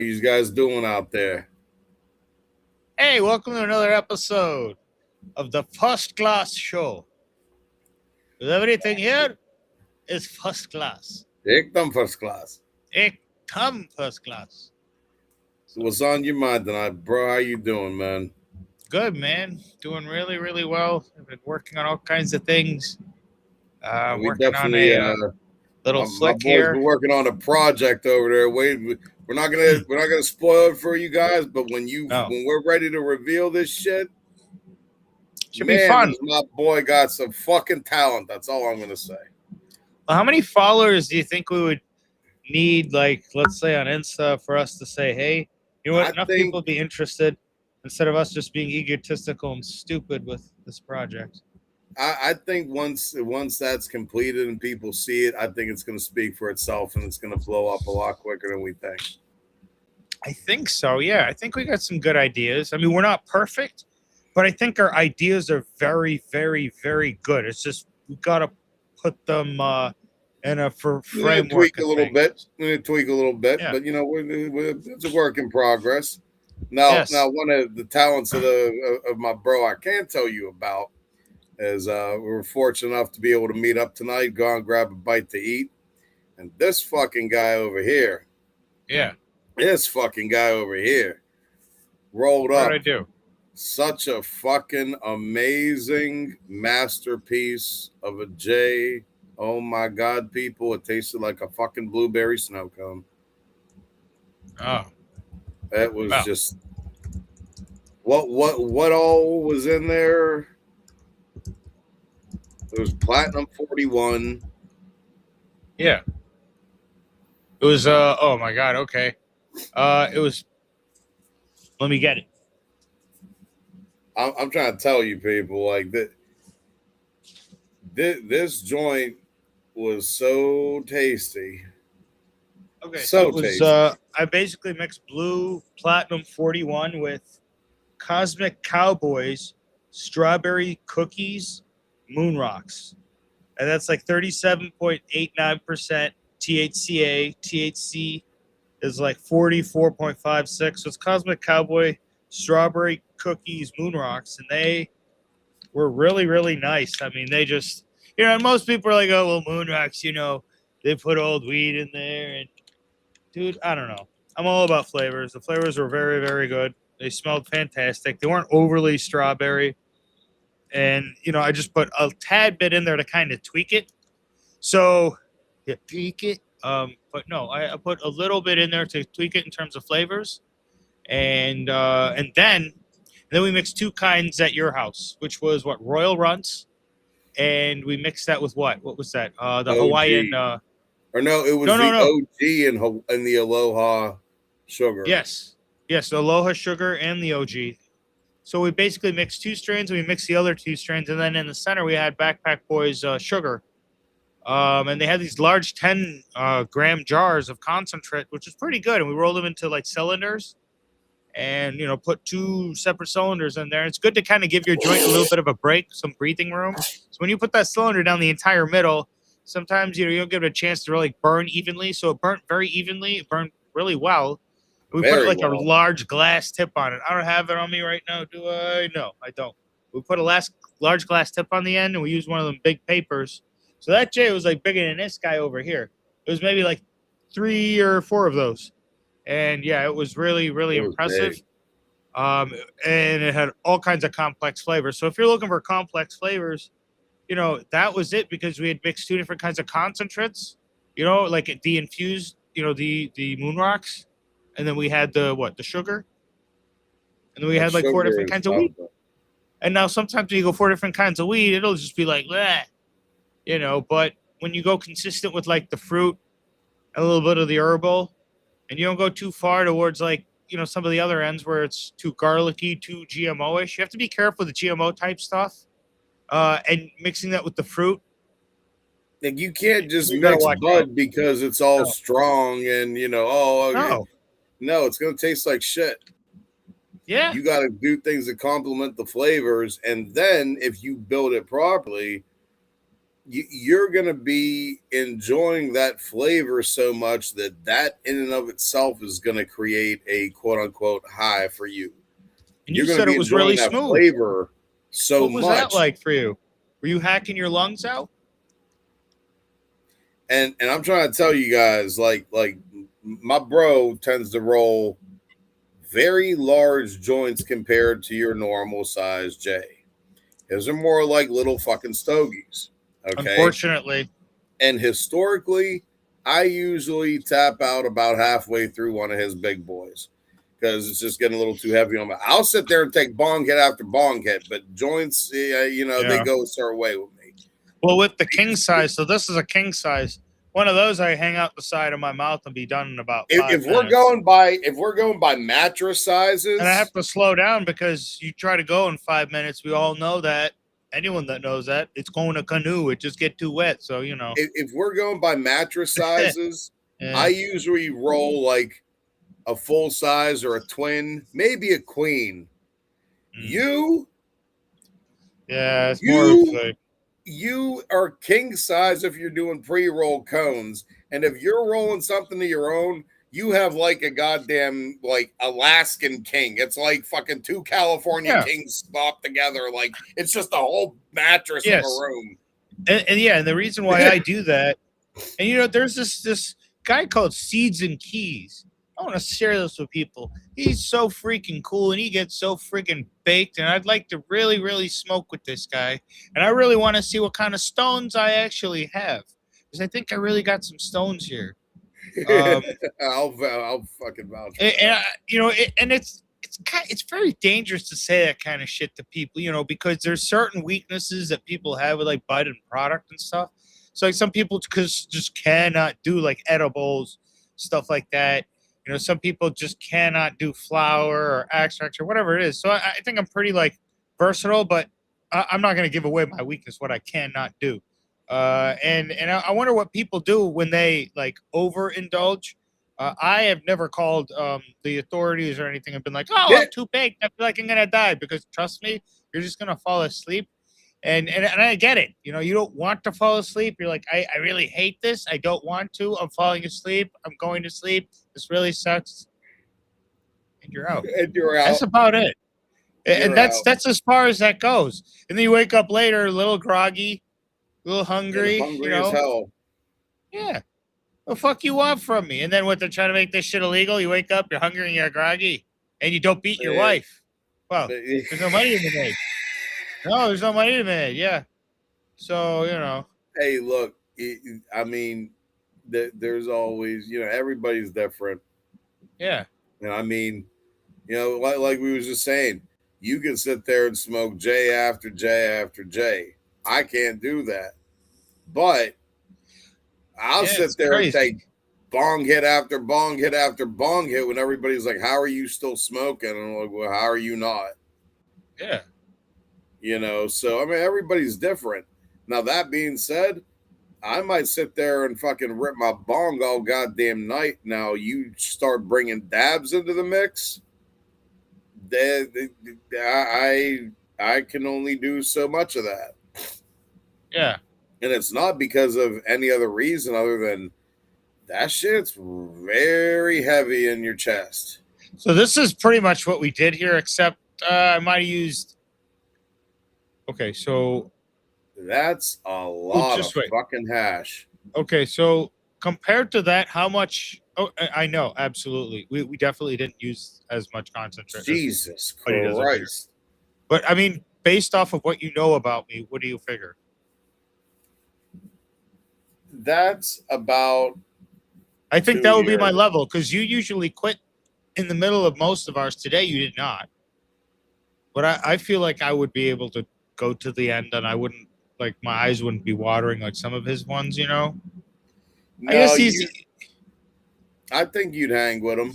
You guys doing out there? Hey, welcome to another episode of the First Class Show. Everything here is first class. Ekdam first class. Ekdam first class. So what's on your mind tonight, bro? How you doing, man? Good, man. Doing really, really well. I've been working on all kinds of things. I'm We working on definitely a little my flick boys been here. working on a project over there. Wait, we're not gonna spoil it for you guys, but when No, we're ready to reveal this shit, should be man, fun. does my boy got some fucking talent. That's all I'm gonna say. Well, how many followers do you think we would need, like, let's say on Insta, for us to say, hey, you know what? I Enough think people would be interested instead of us just being egotistical and stupid with this project. I think once that's completed and people see it, I think it's gonna speak for itself and it's gonna blow up a lot quicker than we think. I think so. Yeah, I think we got some good ideas. I mean, we're not perfect, but I think our ideas are very, very, very good. It's just we gotta put them in a We're gonna framework tweak a of little bit. things. We're gonna tweak a little bit, Yeah. but it's a work in progress. Now, Yes. one of the talents of my bro I can tell you about is we were fortunate enough to be able to meet up tonight, go and grab a bite to eat, and Yeah. this fucking guy over here, rolled What did up I do? such a fucking amazing masterpiece of a J. Oh my god, people! It tasted like a fucking blueberry snow cone. Oh, It was well. just what all was in there. It was platinum 41. Yeah. It was. Oh my God. Okay. It was. Let me get it. I'm trying to tell you, people, like that. This joint was so tasty, Okay. So so it was. tasty. I basically mixed blue platinum 41 with Cosmic Cowboys, strawberry cookies, moon rocks. And that's like 37.89% THCA. THC is like 44.56. So it's Cosmic Cowboy, strawberry cookies, moon rocks. And they were really, really nice. I mean, they just, most people are like, oh, well, moon rocks, they put old weed in there. And dude, I don't know. I'm all about flavors. The flavors were very, very good. They smelled fantastic. They weren't overly strawberry. And, I just put a tad bit in there to kind of tweak it. So, yeah, tweak it. But no, I put a little bit in there to tweak it in terms of flavors. And then we mixed two kinds at your house, which was what, Royal Runts. And we mixed that with what? What was that? The Hawaiian. OG, or no, it No, was no, the no. OG and the Aloha sugar. Yes. Yes, the Aloha sugar and the OG. So we basically mixed two strains, and we mixed the other two strains, and then in the center we had Backpack Boys sugar. And they had these large 10 gram jars of concentrate, which is pretty good. And we rolled them into like cylinders, and put two separate cylinders in there. It's good to kind of give your joint a little bit of a break, some breathing room. So when you put that cylinder down the entire middle, sometimes you don't give it a chance to really burn evenly. So it burnt very evenly. It burned really well. We put Very like a well. large glass tip on it. I don't have it on me right now, do I? No, I don't. We put a large glass tip on the end, and we used one of them big papers. So that J was like bigger than this guy over here. It was maybe like 3 or 4 of those. And yeah, it was really, really It was impressive. big. And it had all kinds of complex flavors. So if you're looking for complex flavors, that was it, because we had mixed two different kinds of concentrates, like the infused, the moon rocks. And then we had the sugar. And then we That had like 4 sugar different is kinds of weed. something. And now sometimes when you go 4 different kinds of weed, it'll just be like, bleh, but when you go consistent with like the fruit, a little bit of the herbal, and you don't go too far towards like, some of the other ends where it's too garlicky, too GMO-ish. You have to be careful with the GMO type stuff. And mixing that with the fruit. Like you can't just You gotta mix watch out. bud because it's all No. strong and oh okay. No. No, it's gonna taste like shit. Yeah. You got to do things that complement the flavors, and then if you build it properly, you're going to be enjoying that flavor so much that in and of itself is going to create a quote unquote high for you. And You're you going to said it be was enjoying really that smooth. flavor so What was that much. like for you? Were you hacking your lungs out? And I'm trying to tell you guys, like my bro tends to roll very large joints compared to your normal size J. His are more like little fucking stogies. Okay. Unfortunately. And historically, I usually tap out about halfway through one of his big boys because it's just getting a little too heavy on me. I'll sit there and take bong hit after bong hit, but joints, they go a certain way with me. Well, with the king size, so this is a king size. One of those I hang out the side of my mouth and be done in about 5 If minutes. we're going by mattress sizes, And I have to slow down because you try to go in 5 minutes. We all know that. Anyone that knows that, it's going to canoe. It just get too wet. So, if we're going by mattress sizes, Yeah. I usually roll like a full size or a twin, maybe a queen. Yeah, it's more You of like, you are king size if you're doing pre-roll cones, and if you're rolling something of your own, you have like a goddamn like Alaskan king. It's like fucking two California Yeah. kings stopped together. Like it's just a whole mattress of a Yes. room. And the reason why I do that, and there's this guy called Seeds and Keys. I want to share this with people. He's so freaking cool and he gets so freaking baked. And I'd like to really, really smoke with this guy. And I really want to see what kind of stones I actually have. Because I think I really got some stones here. I'll fucking vouch for And, that. and it's very dangerous to say that kind of shit to people, because there's certain weaknesses that people have with like bud and product and stuff. So like some people just cannot do like edibles, stuff like that. Some people just cannot do flour or extracts or whatever it is. So I think I'm pretty like versatile, but I'm not going to give away my weakness, what I cannot do. And I wonder what people do when they like overindulge. I have never called the authorities or anything and been like, "Oh, I'm too baked. I feel like I'm gonna die." Because trust me, you're just gonna fall asleep. And I get it. You don't want to fall asleep. You're like, I really hate this. I don't want to. I'm falling asleep. I'm going to sleep. This really sucks. And you're out. And you're out. That's about it. And that's out. as far as that goes. And then you wake up later, a little groggy, a little hungry. And hungry as hell. Yeah. The fuck you want from me? And then what, they're trying to make this shit illegal? You wake up, you're hungry and you're groggy, and you don't beat your wife. Well, there's no money to be made. No, there's no money to be made. Yeah. So, Hey, look, I mean, there's always, everybody's different. Yeah. And I mean, like we was just saying, you can sit there and smoke J after J after J. I can't do that. But I'll sit there and take bong hit after bong hit after bong hit when everybody's like, "How are you still smoking?" And I'm like, "Well, how are you not?" Yeah. So I mean, everybody's different. Now that being said, I might sit there and fucking rip my bong all goddamn night. Now you start bringing dabs into the mix. I can only do so much of that. Yeah. And it's not because of any other reason other than that shit's very heavy in your chest. So this is pretty much what we did here, except I might have used. Okay, so that's a lot of fucking hash. Okay, so compared to that, how much? Oh, I know, absolutely. We definitely didn't use as much concentrate. Jesus Christ! But I mean, based off of what you know about me, what do you figure? That's about. I think that would be my level, because you usually quit in the middle of most of ours. Today, you did not. But I feel like I would be able to go to the end, and I wouldn't, like, my eyes wouldn't be watering like some of his ones, No, I guess I think you'd hang with him.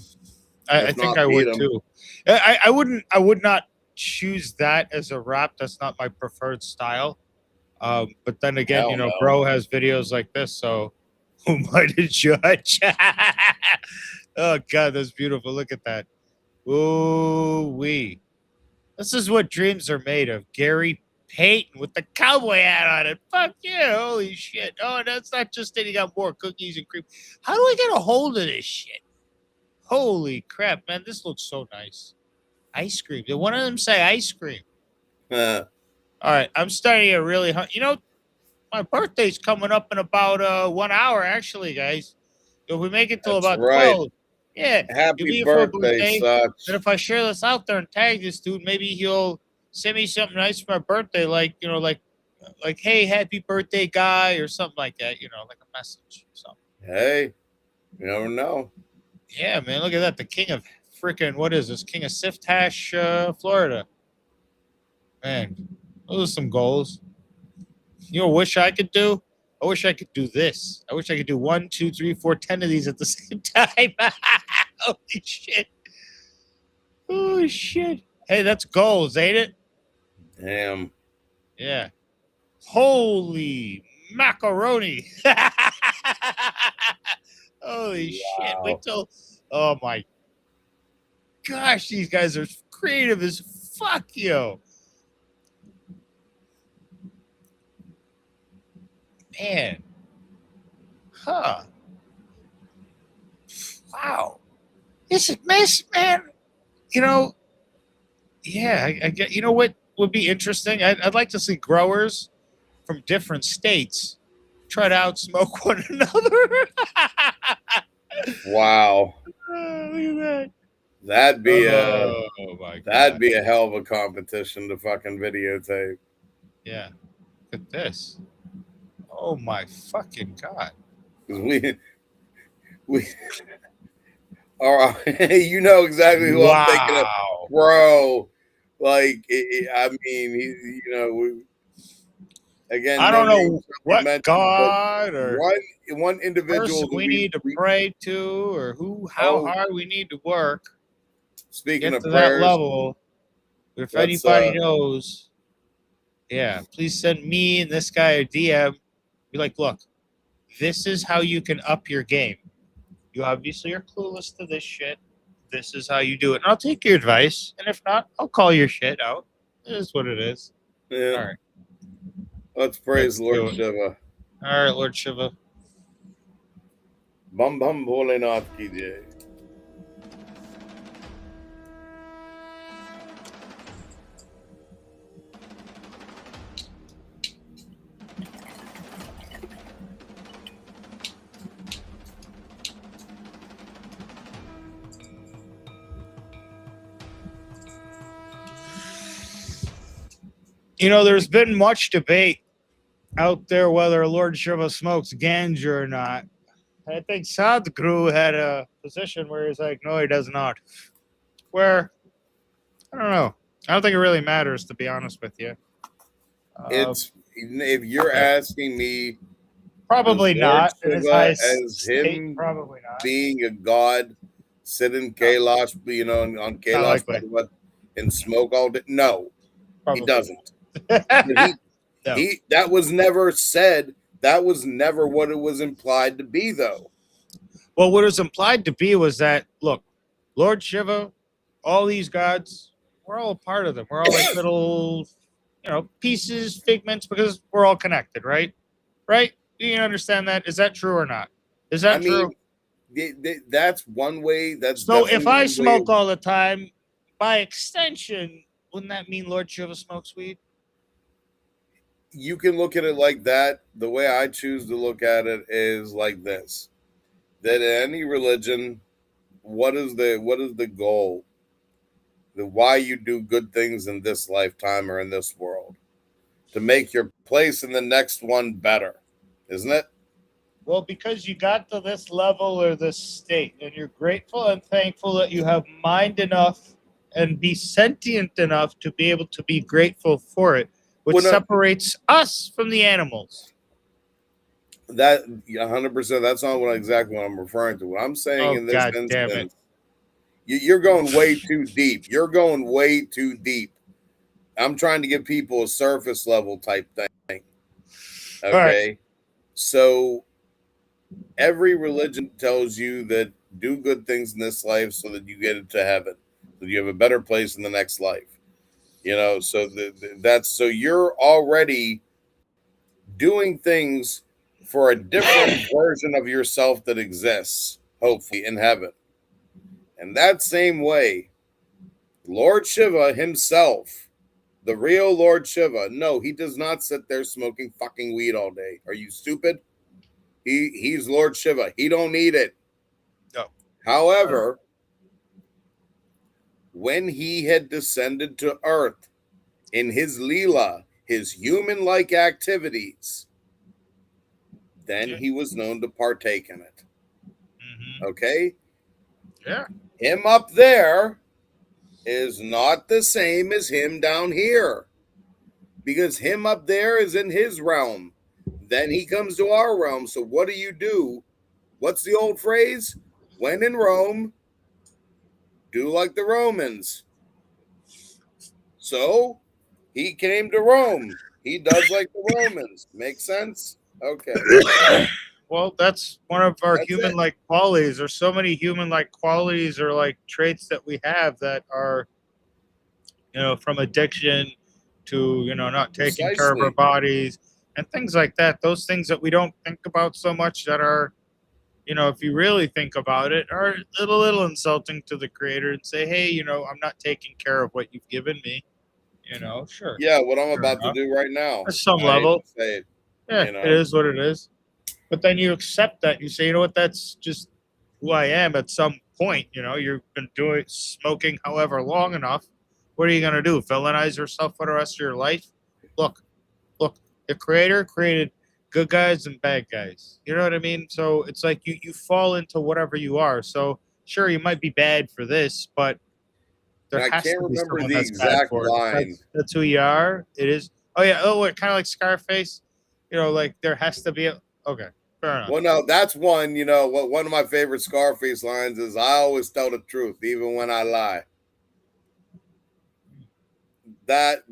I think I would too. I would not choose that as a rap. That's not my preferred style. But then again, bro has videos like this, so who am I to judge? Oh God, that's beautiful. Look at that. Ooh wee. This is what dreams are made of. Gary Peyton with the cowboy hat on it. Fuck yeah, holy shit. Oh, that's not just that he got more cookies and cream. How do I get a hold of this shit? Holy crap, man, this looks so nice. Ice cream. Did one of them say ice cream? All right, I'm starting to get really hungry. You know, my birthday's coming up in about 1 hour, actually, guys. If we make it till That's about right. 12, yeah, you'll Happy be here for a birthday, birthday. Sach. And if I share this out there and tag this dude, maybe he'll send me something nice for my birthday, like hey, happy birthday, guy, or something like that. Like a message or something. Hey, you never know. Yeah, man, look at that. The king of freaking what is this? King of Siftash, Florida. Man, those are some goals. You know, wish I could do. I wish I could do this. I wish I could do 1, 2, 3, 4, 10 of these at the same time. Holy shit! Oh shit! Hey, that's goals, ain't it? Damn. Yeah. Holy macaroni! Holy shit! Wait till. Oh my gosh, these guys are creative as fuck, yo. Man. Huh. Wow. This is nice, man. You know, yeah, I get. You know what would be interesting? I'd like to see growers from different states try to outsmoke one another. Wow. Oh, look at that. That'd be Oh my that'd god. be a hell of a competition to fucking videotape. Yeah. Look at this. Oh my fucking god. 'Cause we all right, you know exactly who I'm thinking of, Wow. bro. Like, I mean, again, I no don't names know really what mentioned, but God or one individual person that we need to we pray to or how oh, hard we need to work to speaking get of to that prayers, level. If let's anybody knows, yeah, please send me and this guy a DM. Be like, look, this is how you can up your game. You obviously are clueless to this shit. This is how you do it. And I'll take your advice. And if not, I'll call your shit out. It is what it is. yeah, All right. let's praise Let's Lord do it. Shiva. All right, Lord Shiva. Bum bum bholenath ki jai. You know, there's been much debate out there whether Lord Shiva smokes ganja or not. I think Sadhguru had a position where he's like, no, he does not. Where, I don't know. I don't think it really matters, to be honest with you. It's if you're Yeah. asking me, does Probably Lord not in his Shiva highest as state. him Probably not. being a god sit in Kailash, on Not Kailash likely. Parvat and smoke all day? No, he Probably. doesn't. But No. he that was never said. That was never what it was implied to be, though. Well, what it was implied to be was that, look, Lord Shiva, all these gods, we're all a part of them. We're all like little, pieces, figments, because we're all connected, right? Right? Do you understand that? Is that true or not? Is I that true? mean, that's one way. That's So if definitely I one way. smoke all the time, by extension, wouldn't that mean Lord Shiva smokes weed? You can look at it like that. The way I choose to look at it is like this: that in any religion, what is the goal? The why you do good things in this lifetime or in this world to make your place in the next one better, isn't it? Well, because you got to this level or this state, and you're grateful and thankful that you have mind enough and be sentient enough to be able to be grateful for it, which Well, no, separates us from the animals. that 100%. That's not exactly what I'm referring to. What I'm saying Oh, in this God damn it. instance, you're going way too deep. You're going way too deep. I'm trying to give people a surface level type thing. All right. Okay. So every religion tells you that do good things in this life so that you get into heaven, so you have a better place in the next life. So that's so you're already doing things for a different version of yourself that exists, hopefully in heaven. And that same way, Lord Shiva himself, the real Lord Shiva, no, he does not sit there smoking fucking weed all day. Are you stupid? He's Lord Shiva. He don't need it. No. However, when he had descended to earth in his Leela, his human-like activities, then he was known to partake in it. Mm-hmm. Okay? Yeah. Him up there is not the same as him down here. Because him up there is in his realm. Then he comes to our realm. So what do? What's the old phrase? When in Rome, do like the Romans. So he came to Rome. He does like the Romans. Make sense? Okay. Well, that's one of our That's it. human-like qualities. There's so many human-like qualities or like traits that we have that are, from addiction to, not taking care of our Precisely. bodies and things like that. Those things that we don't think about so much that are, if you really think about it, are a little insulting to the creator and say, hey, I'm not taking care of what you've given me. Sure. Yeah, what I'm Fair about to enough. do right now. At some I hate level, to say it, yeah, it is what it is. But then you accept that. You say, you know what, that's just who I am at some point. You've been doing smoking however long enough. What are you going to do? Villainize yourself for the rest of your life? Look, the creator created good guys and bad guys. You know what I mean? So it's like you fall into whatever you are. So sure, you might be bad for this, but there And I has can't to be remember someone the that's bad exact for it. line. That's who you are. It is. Oh yeah. Oh, what kind of like Scarface? Like there has to be a. Okay, fair enough. Well, no, that's one. What one of my favorite Scarface lines is, "I always tell the truth, even when I lie." But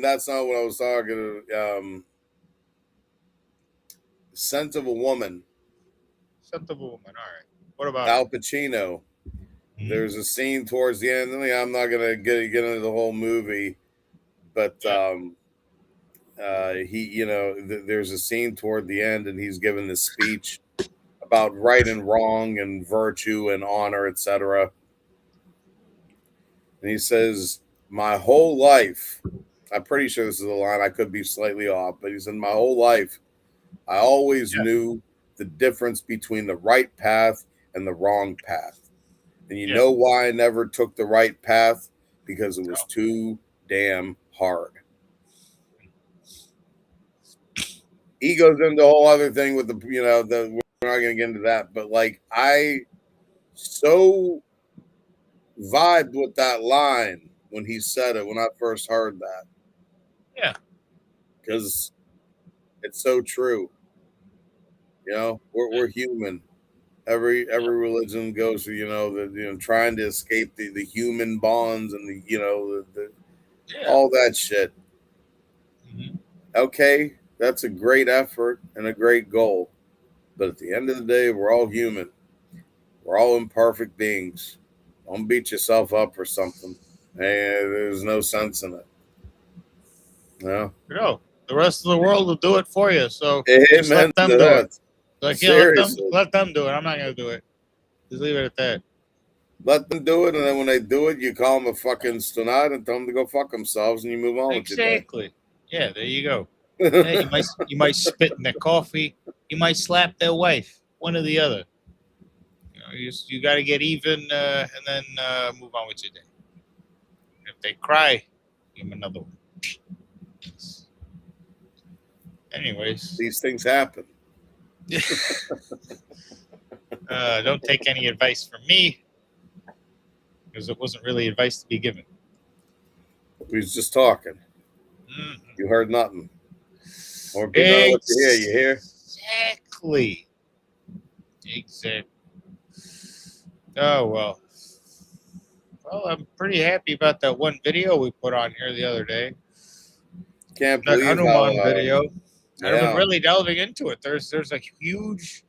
that's not what I was talking. Scent of a Woman, Scent of a Woman. All right. What about it? Al Pacino. Mhm. There's a scene towards the end. I'm not gonna get into the whole movie, but Yeah. there's a scene toward the end, and he's given this speech about right and wrong and virtue and honor, etc. And he says, "My whole life." I'm pretty sure this is a line. I could be slightly off, but he said, "My whole life, I always Yeah. knew the difference between the right path and the wrong path. And you Yeah. know why I never took the right path? Because it was No. too damn hard." He goes into a whole other thing with we're not going to get into that, but like I so vibed with that line when he said it when I first heard that Yeah. because it's so true. We're human. Every religion goes through trying to escape the human bonds and the Yeah. all that shit. Mhm. Okay, that's a great effort and a great goal, but at the end of the day, we're all human. We're all imperfect beings. Don't beat yourself up for something. Hey, there's no sense in it. No. The rest of the world will do it for you. So just Amen let to them do it. that. Like, yeah, Seriously. let them do it. I'm not gonna do it. Just leave it at that. Let them do it, and then when they do it, you call them a fucking stunad and tell them to go fuck themselves, and you move on with your day. Exactly. Yeah, there you go. Yeah, you might spit in their coffee. You might slap their wife. One or the other. You got to get even and then move on with your day. If they cry, give them another one. Anyways, These things happen. don't take any advice from me because it wasn't really advice to be given. We was just talking. Mhm. You heard nothing. More people don't know what you hear. You hear? Exactly. Exactly. Oh well. Well, I'm pretty happy about that one video we put on here the other day. Can't That believe how. Hanuman video. And I've been Yeah. really delving into it. There's a huge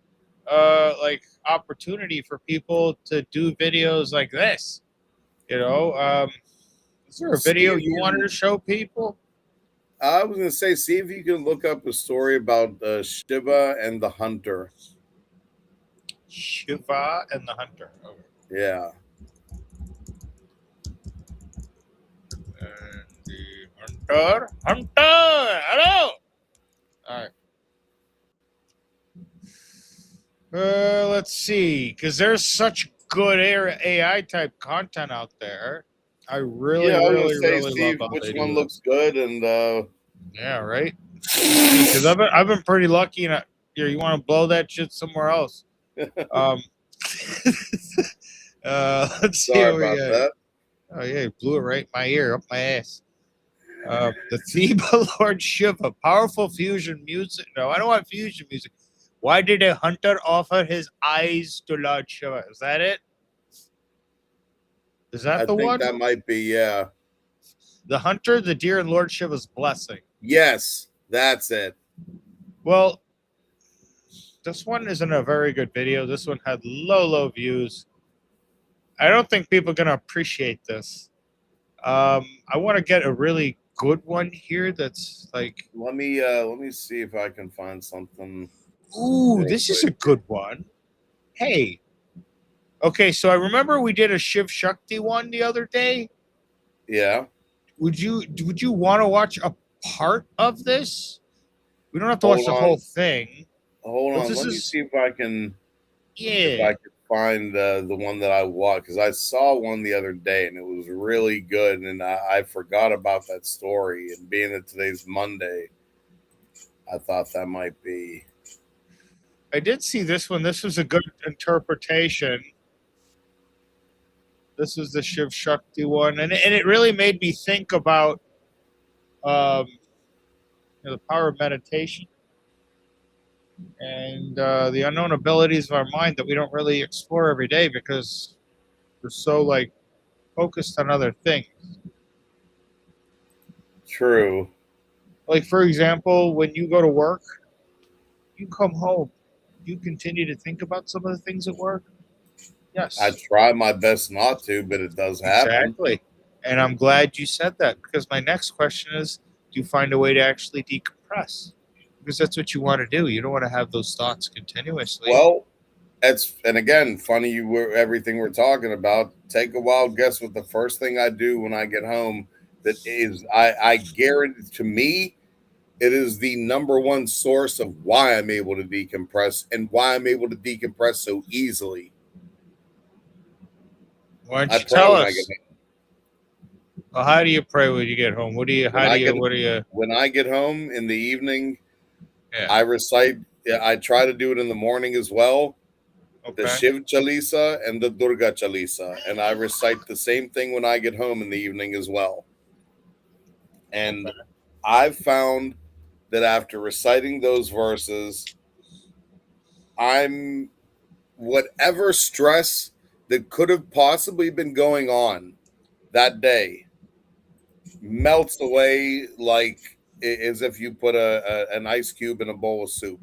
like opportunity for people to do videos like this. You know, Is there a See video if you wanted to show people? I was gonna say, see if you can look up a story about Shiva and the hunter. Shiva and the Hunter. Okay. Yeah. And the Hunter. Hello. All right. Let's see, because there's such good AI type content out there. I really, Yeah, I was gonna really, say, really see love how which they one do looks this. good, and Yeah, right. Because I've been pretty lucky. And here, you want to blow that shit somewhere else? Um, let's see sorry what we about got. that. Oh yeah, you blew it right in my ear, up my ass. The theme of Lord Shiva, powerful fusion music. No, I don't want fusion music. Why did a hunter offer his eyes to Lord Shiva? Is that it? Is that I the think one? that might be, yeah. The hunter, the deer, and Lord Shiva's blessing. Yes, that's it. Well, this one isn't a very good video. This one had low views. I don't think people are gonna appreciate this. I want to get a really good one here that's like, Let me see if I can find something ooh, real this is a quick. good one. Hey, okay, so I remember we did a Shiv Shakti one the other day. Yeah. Would you want to watch a part of this? We don't have to watch Hold the on. whole thing, Hold but on. this Let me is, see if yeah. I could find the one that I watched, because I saw one the other day and it was really good, and I forgot about that story. And being that today's Monday, I thought that might be. I did see this one. This was a good interpretation. This is the Shiv Shakti one, and it really made me think about um, the power of meditation and the unknown abilities of our mind that we don't really explore every day because we're so like focused on other things. True. Like for example, when you go to work, you come home, you continue to think about some of the things at work. I Yes, try my best not to, but it does happen. exactly. And I'm glad you said that because my next question is, do you find a way to actually decompress? Because that's what you want to do. You don't want to have those thoughts continuously. Well, and again, funny you were everything we're talking about. Take a wild guess what the first thing I do when I get home. That is, I guarantee, to me, it is the number one source of why I'm able to decompress and why I'm able to decompress so easily. Why don't I you pray tell when I get us? Well, how do you pray when you get home? What do you, when how do I you, get what do you, when I get home in the evening. yeah, I recite. I try to do it in the morning as well. The okay. Shiv Chalisa and the Durga Chalisa, and I recite the same thing when I get home in the evening as well. And Okay. I've found that after reciting those verses, I'm whatever stress that could have possibly been going on that day melts away like as if you put an ice cube in a bowl of soup.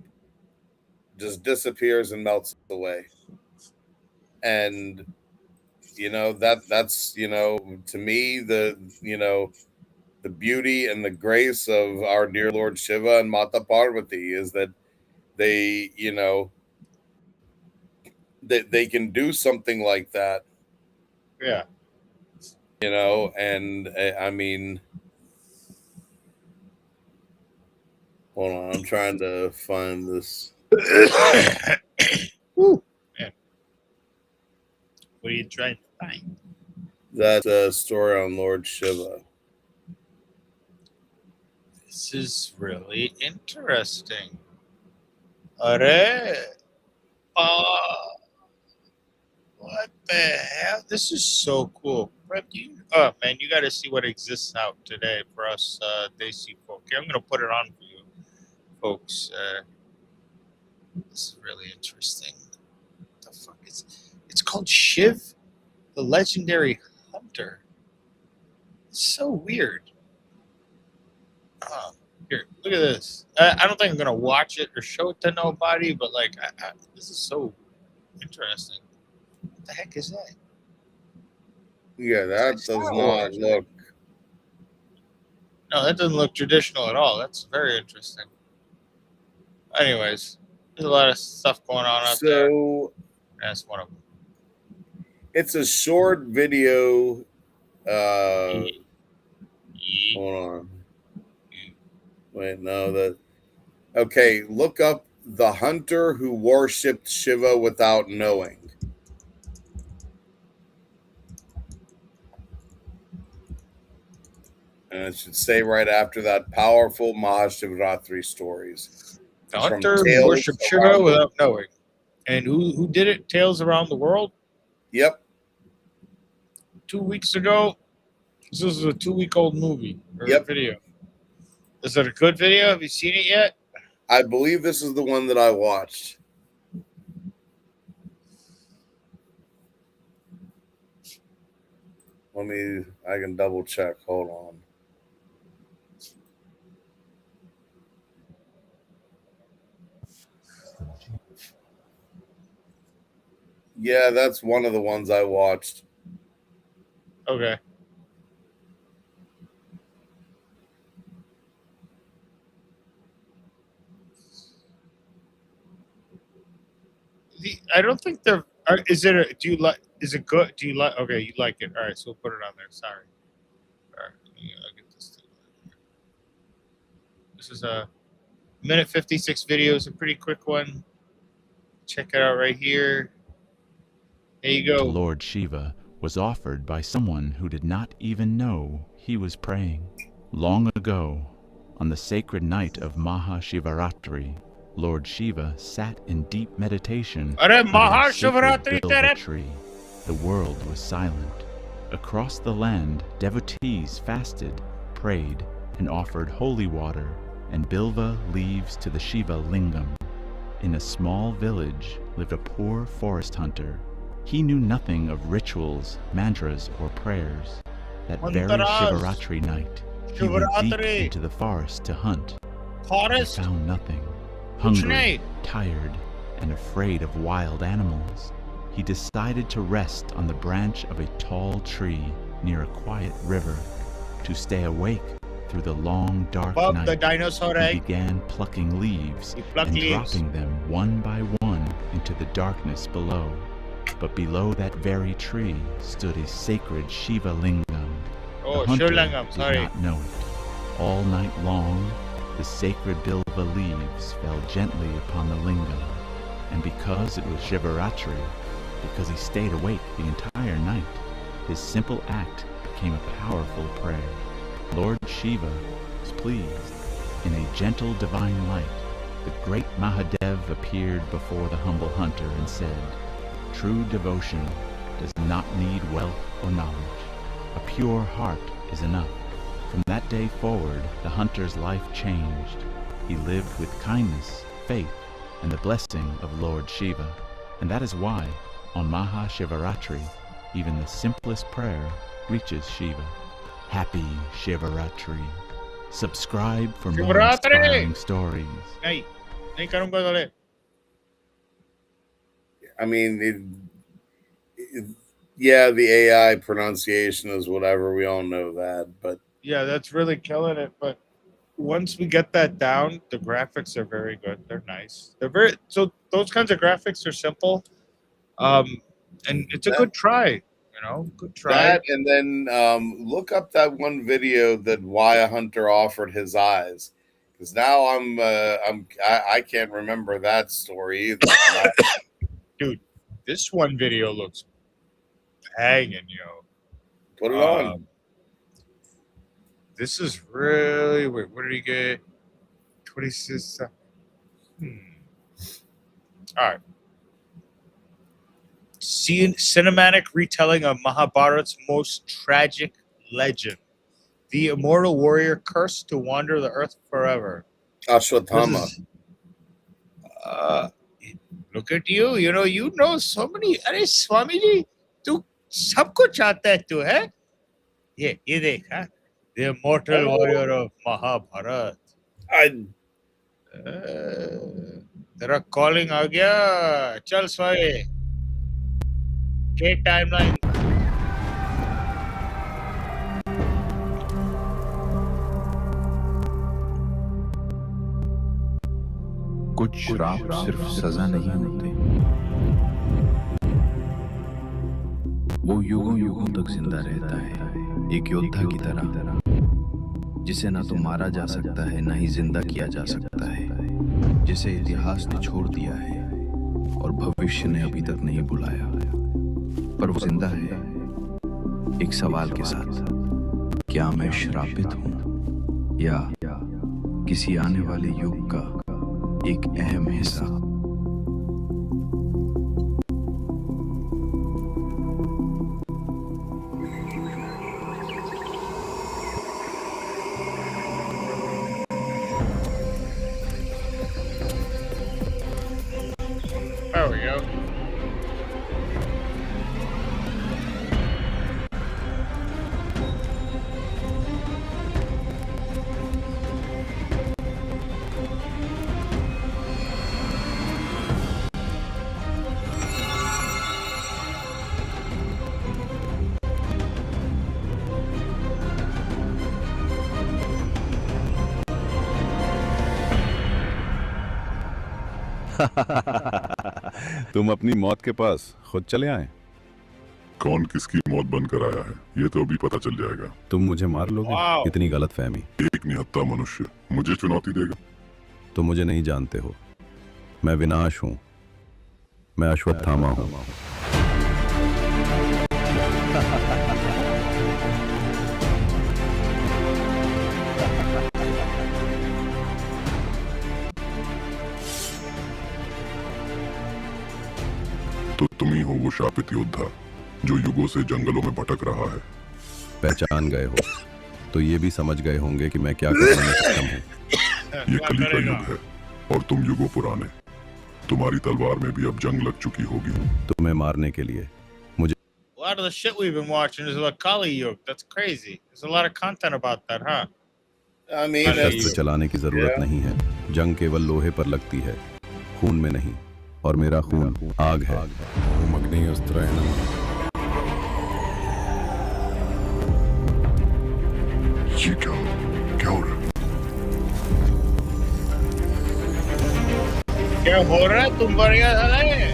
Just disappears and melts away. And that's to me the beauty and the grace of our dear Lord Shiva and Mata Parvati is that they that they can do something like that, Yeah. and I mean, hold on, I'm trying to find this Woo, man. What are you trying to find? that story on Lord Shiva. This is really interesting. Arre. What the hell? This is so cool. Brett, oh man, you got to see what exists out today for us Desi folk. Here, I'm gonna put it on for you, folks. This is really interesting. What the fuck is? It's called Shiv, the legendary hunter. It's so weird. Oh, here, look at this. I don't think I'm gonna watch it or show it to nobody, but like, this is so interesting. What the heck is that? Yeah, It's like that does Star not Wars, right? look. No, that doesn't look traditional at all. That's very interesting. Anyways, there's a lot of stuff going on out there. So That's one of them. it's a short video. Ye- Hold on. Wait, no, that. Okay, look up the hunter who worshipped Shiva without knowing. And it should say right after that, powerful Mahashivratri stories. The It's from hunter who Tales worshipped Shiva Around the- without knowing. And who did it? Tales Around the World? Yep. 2 weeks ago. This is a 2-week-old movie or Yep. video. Is it a good video? Have you seen it yet? I believe this is the one that I watched. I can double check. Hold on. Yeah, that's one of the ones I watched. Okay. I don't think they're. Is it? Do you like? Is it good? Do you like? Okay, you like it. All right, so we'll put it on there. Sorry. All right, I'll get this. This is a minute 56 video. It's a pretty quick one. Check it out right here. There you To go. Lord Shiva was offered by someone who did not even know he was praying. Long ago, on the sacred night of Mahashivaratri, Lord Shiva sat in deep meditation Arre, under a Mahashivaratri sacred tere. bilva tree. The world was silent. Across the land, devotees fasted, prayed, and offered holy water and bilva leaves to the Shiva lingam. In a small village lived a poor forest hunter. He knew nothing of rituals, mantras, or prayers. That very Mantras. Shivaratri night, he went deep Shivaratri. into the forest to hunt. He Forest. found nothing. Kuch Hungry, nahi. tired, and afraid of wild animals, he decided to rest on the branch of a tall tree near a quiet river. To stay awake through the long, dark Above night, the dinosaur he egg. began plucking leaves He pluck and leaves. dropping them one by one into the darkness below. But below that very tree stood a sacred Shiva lingam. Oh, The hunter Shivlingam, did sorry. not know it. All night long, the sacred bilva leaves fell gently upon the lingam, and because it was Shivaratri, because he stayed awake the entire night, his simple act became a powerful prayer. Lord Shiva was pleased. In a gentle divine light, the great Mahadev appeared before the humble hunter and said, "True devotion does not need wealth or knowledge. A pure heart is enough." From that day forward, the hunter's life changed. He lived with kindness, faith, and the blessing of Lord Shiva. And that is why, on Mahashivaratri, even the simplest prayer reaches Shiva. Happy Shivaratri. Subscribe for more Shivaratri! inspiring stories. Nahi. Nahi karunga dole. I mean, yeah, the AI pronunciation is whatever. We all know that, but Yeah, that's really killing it. But once we get that down, the graphics are very good. They're nice. They're very so those kinds of graphics are simple. And it's a good try, good try. that, and then look up that one video that why a hunter offered his eyes, because now I can't remember that story either. Dude, this one video looks banging, Put it on. This is really wait. What did he get? 26. All right. Cinematic retelling of Mahabharat's most tragic legend, the immortal warrior cursed to wander the earth forever. Ashwatthama. This is, look at you. You know so many. Arey Swamiji, tu sab kuch aata hai tu hai? Ye dekh, huh? The immortal warrior of Mahabharat. तेरा calling आ गया. चल स्वामी. K timeline. कुछ श्राप सिर्फ सजा नहीं होते, वो युगों युगों तक जिंदा रहता है, एक योद्धा की तरह, जिसे ना तो मारा जा सकता है ना ही जिंदा किया जा सकता है, जिसे इतिहास ने छोड़ दिया है और भविष्य ने अभी तक नहीं बुलाया, पर वो जिंदा है एक सवाल के साथ, क्या मैं श्रापित हूं या किसी आने वाले युग का एक अहम हिस्सा? There we go. तुम अपनी मौत के पास खुद चले आए। कौन किसकी मौत बनकर आया है ये तो अभी पता चल जाएगा। तुम मुझे मार लोगे? Wow. इतनी गलत फहमी। एक निहत्था मनुष्य मुझे चुनौती देगा। तुम मुझे नहीं जानते हो, मैं विनाश हूँ, मैं अश्वत्थामा हूँ। तो तुम ही हो वो शापित योद्धा जो युगों से जंगलों में भटक रहा है। पहचान गए हो तो ये भी समझ गए होंगे कि मैं क्या करने में सक्षम हूँ। ये कली का युग है और तुम युगों पुराने। तुम्हारी तलवार में भी अब जंग लग चुकी होगी। तुम्हें मारने के लिए मुझे A lot of the shit we've been watching is about Kali Yuga. That's crazy. There's a lot of content about that, huh? I mean, शस्त्र चलाने की जरूरत नहीं है। जंग केवल लोहे पर लगती है, खून में नहीं। और मेरा खून आग है। ये क्या हो रहा है? क्या हो रहा है? तुम बढ़िया है।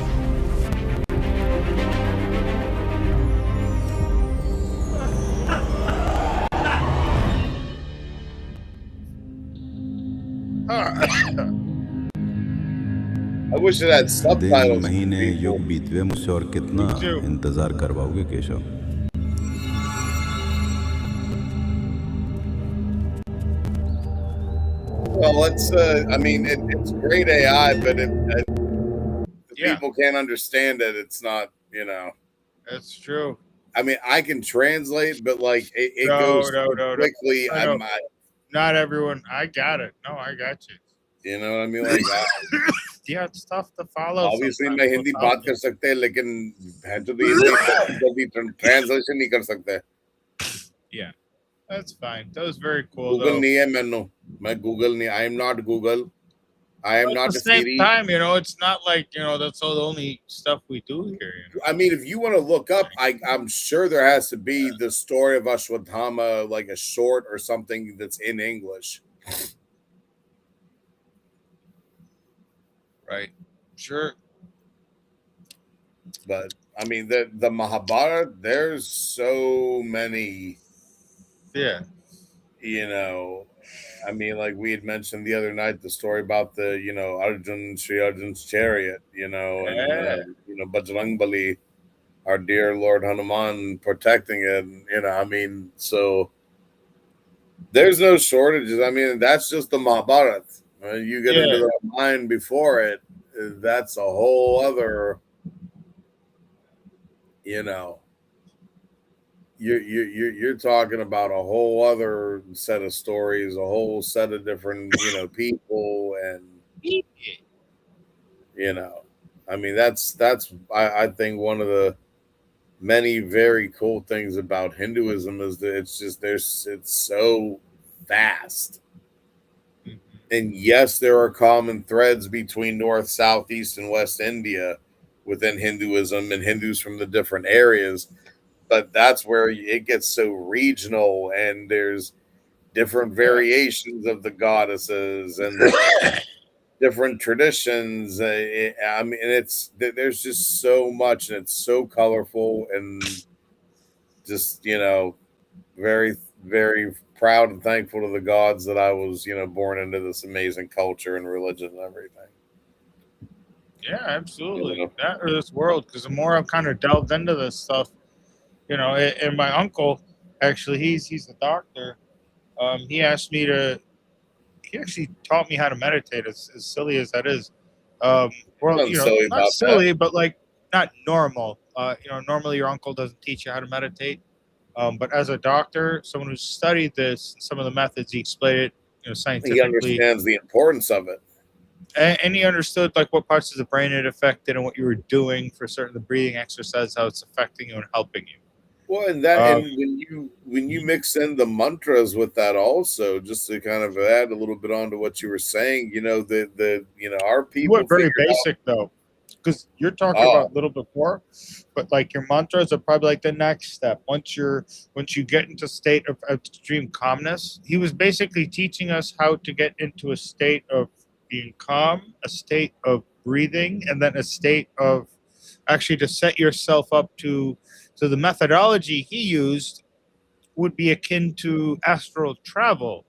I wish it had subtitles. महीने युग बीत गए मुझसे, और कितना इंतजार करवाओगे Keshav? Well, I mean, it's great AI, but the Yeah. people can't understand it. It's not, That's true. I mean, I can translate, but like it No, goes no, so no, no. quickly. I know. Not everyone. I got it. No, I got you. You know what I mean? Like, Yeah, it's tough to follow. obviously, sometimes मैं Hindi without बात कर सकते हैं, लेकिन तो Hindi translation नहीं कर सकते। Yeah, that's fine. That was very cool. Google though. नहीं है मैं Google नहीं। I am not Google. I am But not at the a same Siri. time, it's not like that's all the only stuff we do here. I mean, if you want to look up, I'm sure there has to be the story of Ashwatthama, like a short or something that's in English. Right. Sure. But I mean, the Mahabharata, there's so many. Yeah. I mean, like we had mentioned the other night, the story about the Sri Arjun's chariot, and Bajrangbali, our dear Lord Hanuman, protecting it. I mean, so there's no shortages. I mean, that's just the Mahabharata. You get into the line before it, that's a whole other, you're talking about a whole other set of stories, a whole set of different, people, and I mean, that's I think one of the many very cool things about Hinduism is that it's so vast. And yes, there are common threads between North, South, East, and West India within Hinduism and Hindus from the different areas. But that's where it gets so regional, and there's different variations of the goddesses, and different traditions. I mean, there's just so much, and it's so colorful, and just very, very proud and thankful to the gods that I was born into this amazing culture and religion and everything. Yeah, absolutely. You know? That or this world, because the more I've kind of delved into this stuff, and my uncle, actually, he's a doctor. He asked me to. He actually taught me how to meditate. As silly as that is, well, Nothing silly not about that. silly, but like not normal. Normally your uncle doesn't teach you how to meditate. But as a doctor, someone who studied this, some of the methods, he explained it, He scientifically, understands the importance of it. and he understood like what parts of the brain it affected and what you were doing for certain the breathing exercise, how it's affecting you and helping you. Well, and Um, when you mix in the mantras with that also, just to kind of add a little bit onto what you were saying, our you people went very figured out. basic though, because you're talking Oh, about a little bit more, but like your mantras are probably like the next step. Once you get into a state of extreme calmness, he was basically teaching us how to get into a state of being calm, a state of breathing, and then a state of actually to set yourself up to. So the methodology he used would be akin to astral travel,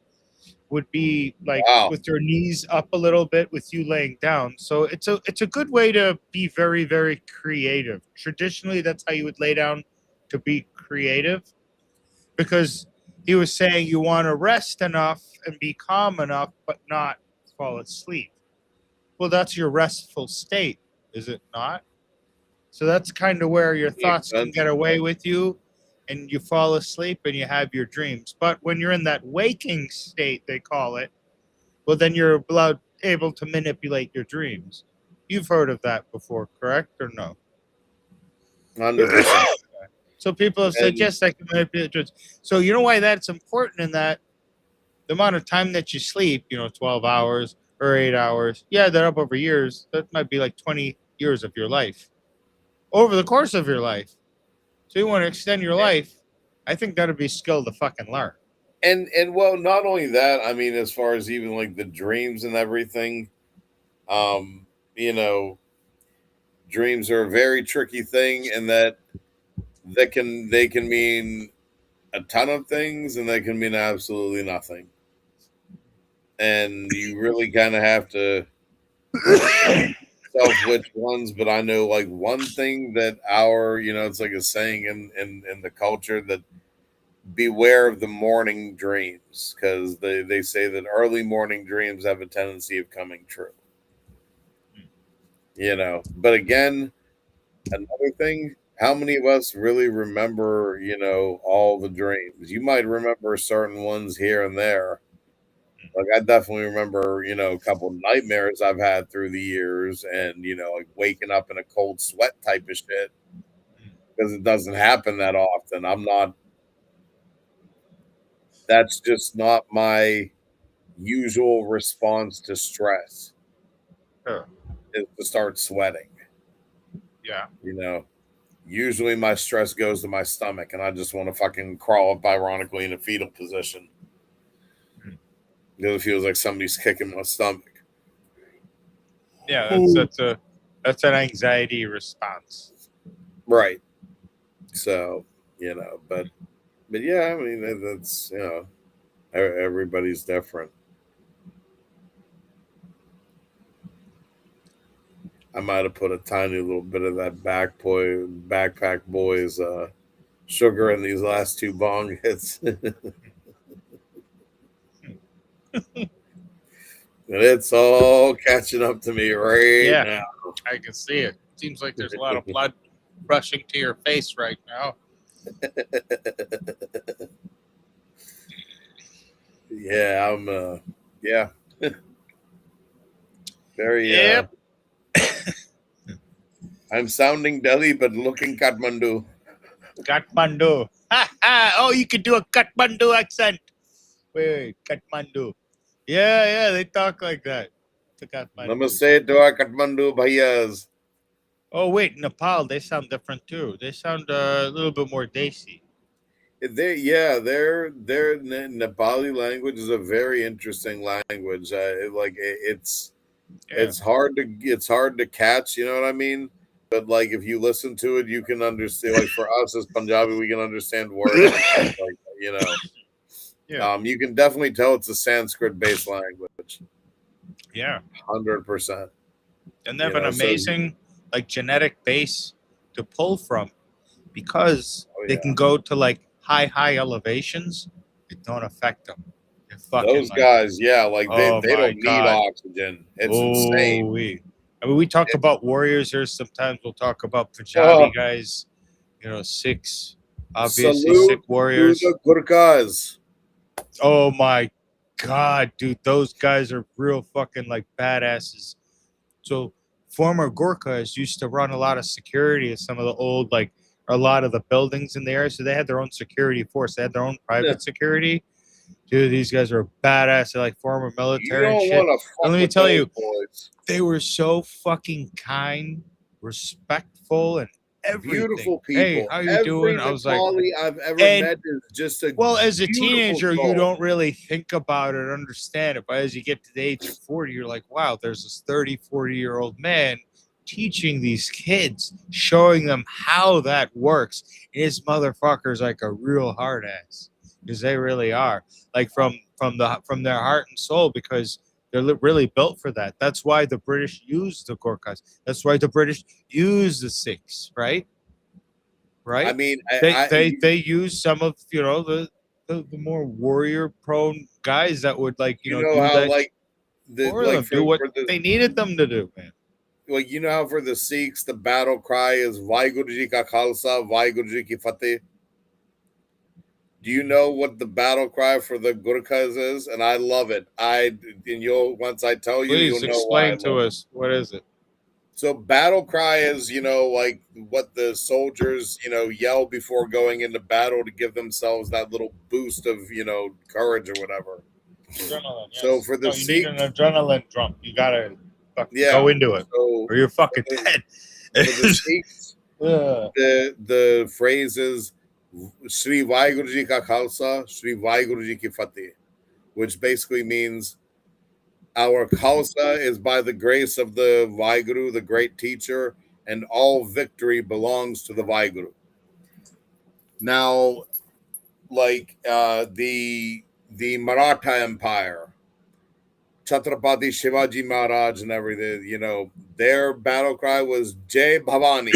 would be like wow. with your knees up a little bit with you laying down. So it's a good way to be very, very creative. Traditionally, that's how you would lay down to be creative, because he was saying you want to rest enough and be calm enough, but not fall asleep. Well, that's your restful state, is it not? So that's kind of where your Makes thoughts can sense. get away with you and you fall asleep and you have your dreams. But when you're in that waking state, they call it, well, then you're able to manipulate your dreams. You've heard of that before, correct or no? 100%. So people have said, And yes, I can manipulate dreams. So you know why that's important in that the amount of time that you sleep, 12 hours or 8 hours, yeah, that up over years, that might be like 20 years of your life over the course of your life. So you want to extend your life, I think that'd be a skill to fucking learn. well, not only that, I mean, as far as even like the dreams and everything, um, you know, dreams are a very tricky thing, and that they can mean a ton of things, and they can mean absolutely nothing. And you really kind of have to self which ones. But I know like one thing that it's like a saying in the culture that beware of the morning dreams, because they say that early morning dreams have a tendency of coming true. But again, another thing, how many of us really remember, all the dreams? You might remember certain ones here and there. Like I definitely remember, a couple nightmares I've had through the years, and like waking up in a cold sweat type of shit, because it doesn't happen that often. That's just not my usual response to stress, Sure. is to start sweating. Yeah. Usually my stress goes to my stomach, and I just want to fucking crawl up ironically in a fetal position, because it feels like somebody's kicking my stomach. Yeah, that's an anxiety response. Right. So, but yeah, I mean, that's, everybody's different. I might have put a tiny little bit of that backpack boys sugar in these last two bong hits. And it's all catching up to me right Yeah, now. I can see it. Seems like there's a lot of blood rushing to your face right now. Yeah, yeah. Very, Yep. I'm sounding Delhi, but looking Kathmandu. Kathmandu. Ha ha! Oh, you could do a Kathmandu accent. Wait, Kathmandu. Yeah, they talk like that. To Kathmandu. Namaste to our Kathmandu bhaiyas. Oh wait, Nepal. They sound different too. They sound a little bit more desi. Their Nepali language is a very interesting language. It's Yeah. It's hard to catch, you know what I mean? But like if you listen to it, you can understand. Like for us as Punjabi, we can understand words and stuff like that, you know. Yeah. You can definitely tell it's a Sanskrit-based language, Yeah. 100%. And they have You an know, so amazing like genetic base to pull from because oh, they yeah. can go to like high elevations. It don't affect them. They're fucking Those like, guys, yeah, like oh they my don't need God. oxygen. It's insane. I mean, we talk about warriors here. Sometimes we'll talk about Punjabi guys, you know, Sikhs, obviously Salute Sikh to warriors. the Gurkhas. Oh my God, dude, those guys are real fucking like badasses. So former Gurkhas used to run a lot of security at some of the old, like a lot of the buildings in the area. So they had their own security force. They had their own private security. Dude, these guys are badass. They're like former You military and don't shit. want to fuck And let me with tell those you, boys. they were so fucking kind, respectful, and everything. Beautiful Hey, people. how you Every doing? I was like, Nepali I've ever and met is just a well, as a beautiful teenager, you soul. don't really think about it, understand it. But as you get to the age of 40, you're like, wow, there's this 30, 40-year-old man teaching these kids, showing them how that works. And this motherfucker's like a real hard ass. Because they really are. Like from their heart and soul, because they're really built for that. That's why the British used the Gorkhas. That's why the British used the Sikhs, right? Right? I mean, They use some of the more warrior prone guys that would like you know do how that like for them, do what for the they needed them to do, man. like you know how for the Sikhs the battle cry is Vaheguru Ji Ka Khalsa, Vaheguru Ji Ki Fateh. Do you know what the battle cry for the Gurkhas is? And I love it. Once I tell you, Please you'll know why. explain to us what is it. So battle cry is, like what the soldiers, yell before going into battle to give themselves that little boost of, courage or whatever. Adrenaline, yes. So for the You need Sikhs, an adrenaline drump. You gotta yeah, go into it, so or you're fucking for dead. the Sikhs, Yeah. the phrase is Shri Vaheguru Ji Ka Khalsa, Shri Vaheguru Ji Ki Fateh, which basically means our Khalsa is by the grace of the Vaheguru, the great teacher, and all victory belongs to the Vaheguru. Now, like the Maratha Empire, Chhatrapati Shivaji Maharaj and everything, their battle cry was Jai Bhavani,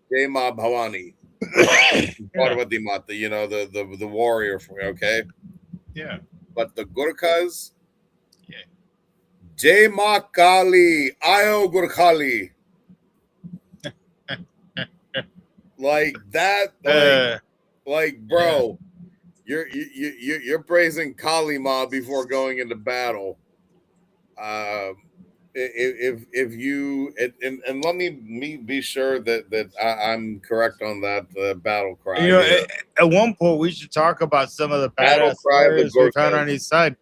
Jai Ma Bhavani, Parvati Mata, the warrior for okay. Yeah. But the Gurkhas, Yeah. Jai Ma Kali, Ayo Gurkhali. Like that, bro, you're praising Kali Ma before going into battle. If you and let me be sure that I'm correct on that battle cry. At one point we should talk about some of the Battle badass cry of the warriors we found Gurkhas. on each side.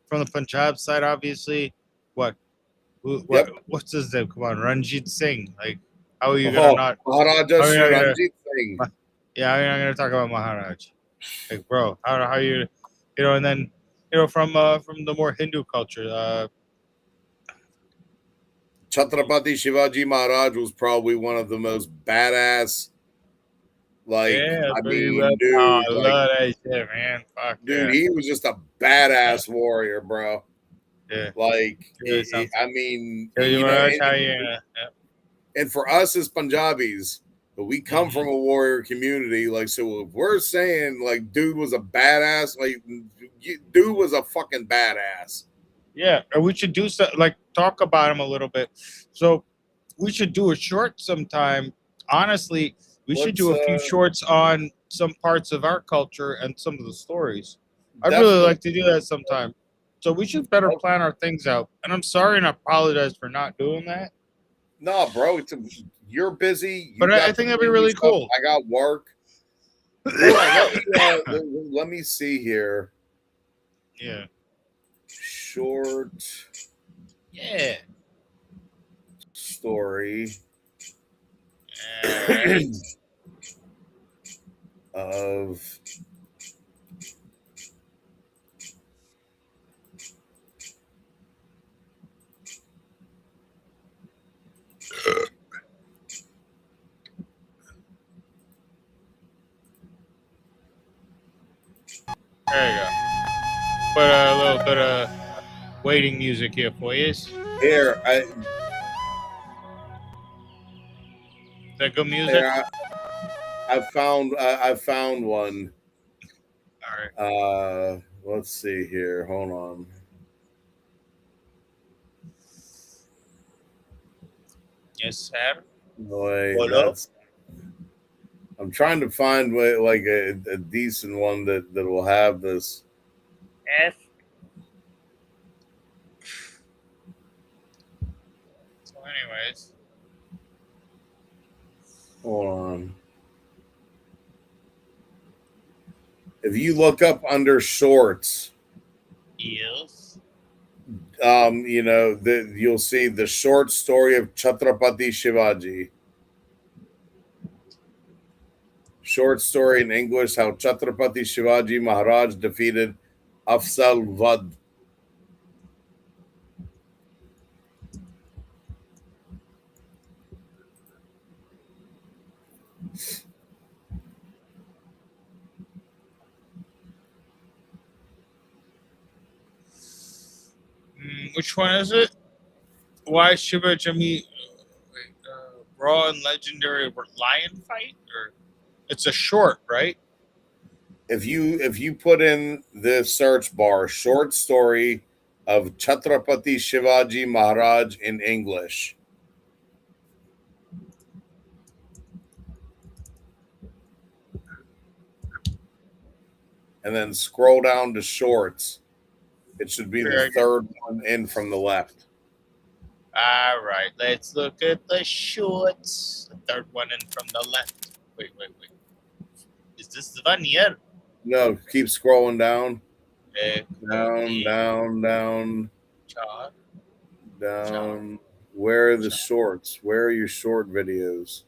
From the Punjab side, obviously. Yep. What's his name? Come on, Ranjit Singh. Like, how are you gonna not? Maharaja How are you Sri not gonna- Ranjit Singh. Yeah, I'm not gonna talk about Maharaj. Like, bro, how you, and then from the more Hindu culture, Chhatrapati Shivaji Maharaj was probably one of the most badass. Like, yeah, I pretty mean, red. dude, I like, love that shit, man. Fuck dude, yeah, he was just a badass warrior, bro. yeah. Like, Really something. I mean, Maharaj, how you? and for us as Punjabis, but we come from a warrior community. Like, so if we're saying like, dude was a badass, like, dude was a fucking badass. Yeah, and we should do talk about him a little bit. So we should do a short sometime. Honestly, we should do a few shorts on some parts of our culture and some of the stories. I'd really like to do that sometime. So we should better plan our things out. And I'm sorry and I apologize for not doing that. No, bro, you're busy. But I think that'd be really cool. I got work. Let me see here. Yeah. Short. Yeah. Story. Of There you go. Put a little bit of waiting music here for you. Is Here, that good music? I found one. All right. Let's see here. Hold on. Yes, sir. Wait, What up? I'm trying to find like a decent one that will have this. Yes. So, anyways. Hold on. If you look up under shorts, Yes. you'll see the short story of Chhatrapati Shivaji. Short story in English: How Chhatrapati Shivaji Maharaj defeated Afzal Vad. Which one is it? Why Shivaji raw and legendary lion fight? Or it's a short, right? If you put in the search bar short story of Chhatrapati Shivaji Maharaj in English, and then scroll down to shorts, it should be the third one in from the left. All right, let's look at the shorts. The third one in from the left. Wait. Is this the one here? No, keep scrolling down. Down. Down. Where are the shorts? Where are your short videos?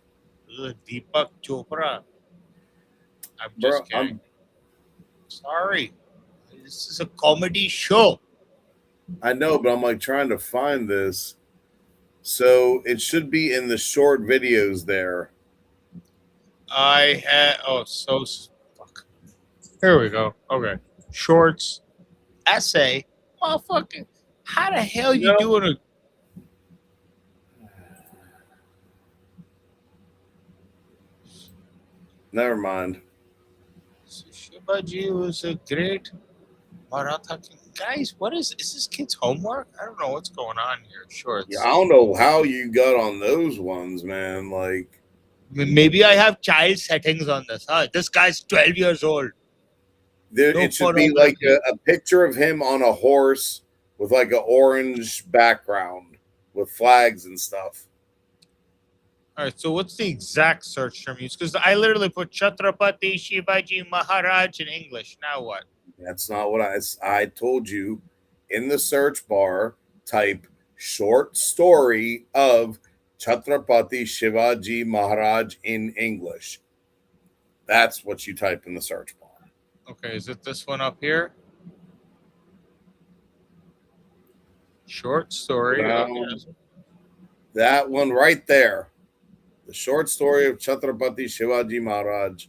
Deepak Chopra. I'm just kidding. Sorry. This is a comedy show. I know, but I'm like trying to find this. So it should be in the short videos there. Fuck. Here we go. Okay. Shorts. Essay. Motherfucker. How the hell you doing a Never mind. Shivaji was a great Maratha king. Guys, is this kid's homework? I don't know what's going on here. Shorts. Yeah, I don't know how you got on those ones, man. Like maybe I have child settings on this. This guy's 12 years old. it should be like a picture of him on a horse with like an orange background with flags and stuff. All right, so what's the exact search term used? Because I literally put Chhatrapati Shivaji Maharaj in English. Now what? That's not what I told you. In the search bar, type short story of Chhatrapati Shivaji Maharaj in English. That's what you type in the search bar. Okay, is it this one up here? Short story. That one right there. The short story of Chhatrapati Shivaji Maharaj.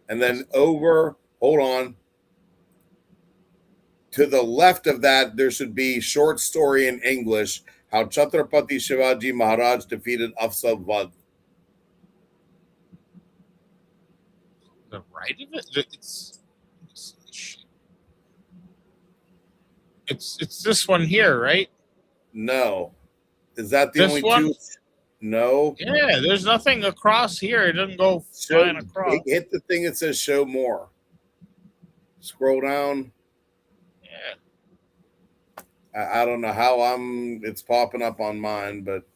And then hold on. To the left of that, there should be short story in English, how Chhatrapati Shivaji Maharaj defeated Afzal Vad. The right of it? It's this one here, right? No. Is that the only one? two? No. Yeah, there's nothing across here. It doesn't go flying across. Hit the thing that says show more. Scroll down. Yeah. I don't know how it's popping up on mine, but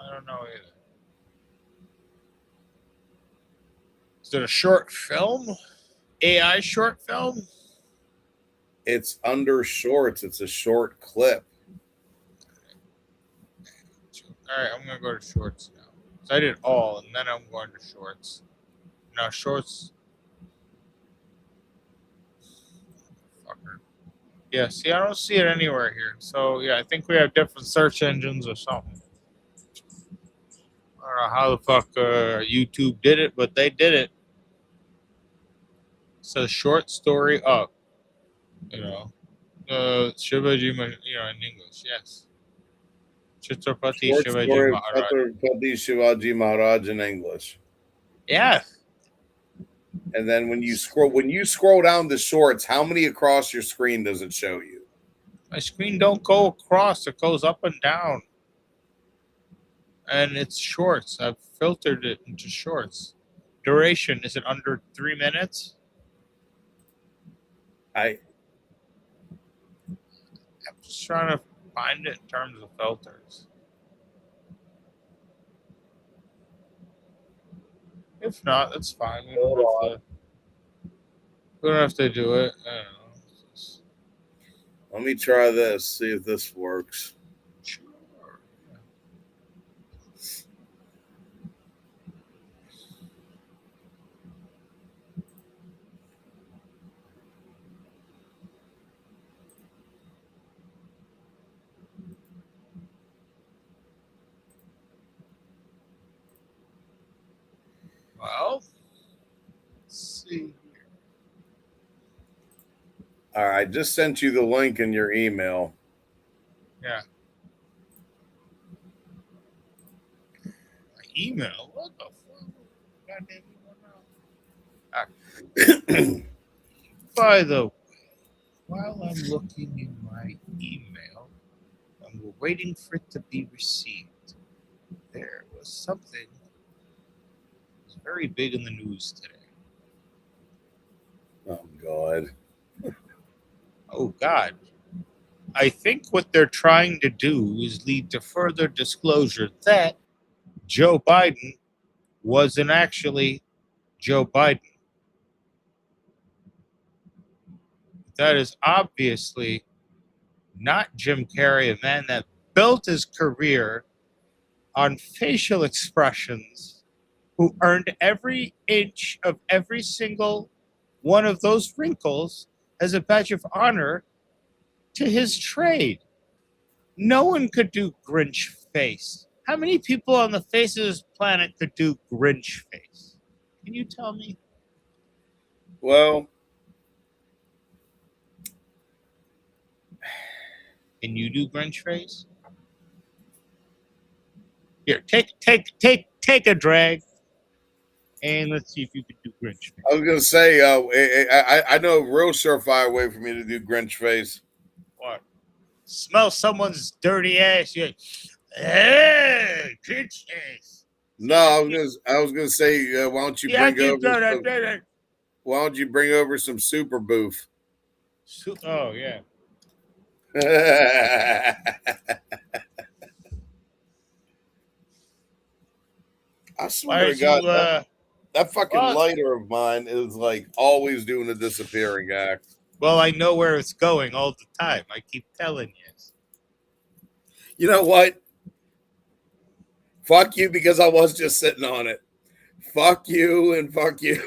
I don't know either. Is it a short film? AI short film? It's under shorts. It's a short clip. All right, I'm going to go to shorts now. So I did all, and then I'm going to shorts. Now, shorts. Fucker. Yeah, see, I don't see it anywhere here. So, yeah, I think we have different search engines or something. I don't know how the fuck YouTube did it, but they did it. So short story up, Shivaji, in English, yes. Chhatrapati Short Shivaji story of Maharaj. Chhatrapati Shivaji Maharaj in English. Yeah. And then when you scroll down the shorts, how many across your screen does it show you? My screen don't go across, it goes up and down. And it's shorts. I've filtered it into shorts. Duration, is it under 3 minutes? I'm just trying to find it in terms of filters. If not, that's fine. We don't have to do it. I don't know. Let me try this, see if this works. Sure. Well, let's see. All right, I just sent you the link in your email. Yeah. My email? What the fuck? Goddamn email now. By the way, while I'm looking in my email, and we're waiting for it to be received, there was something that was very big in the news today. Oh, God. Oh, God. I think what they're trying to do is lead to further disclosure that Joe Biden wasn't actually Joe Biden. That is obviously not Jim Carrey, a man that built his career on facial expressions, who earned every inch of every single one of those wrinkles as a badge of honor to his trade. No one could do Grinch face. How many people on the face of this planet could do Grinch face? Can you tell me? Well, can you do Grinch face? Here, take a drag, and let's see if you can do Grinch face. I was gonna say, I know a real surefire way for me to do Grinch face. What? Smell someone's dirty ass. You're like, hey, Grinch face. No, I was gonna say, why don't you bring over some super boof? Oh yeah. I swear to God, that fucking lighter of mine is like always doing a disappearing act. Well, I know where it's going all the time. I keep telling you. You know what? Fuck you, because I was just sitting on it. Fuck you and fuck you.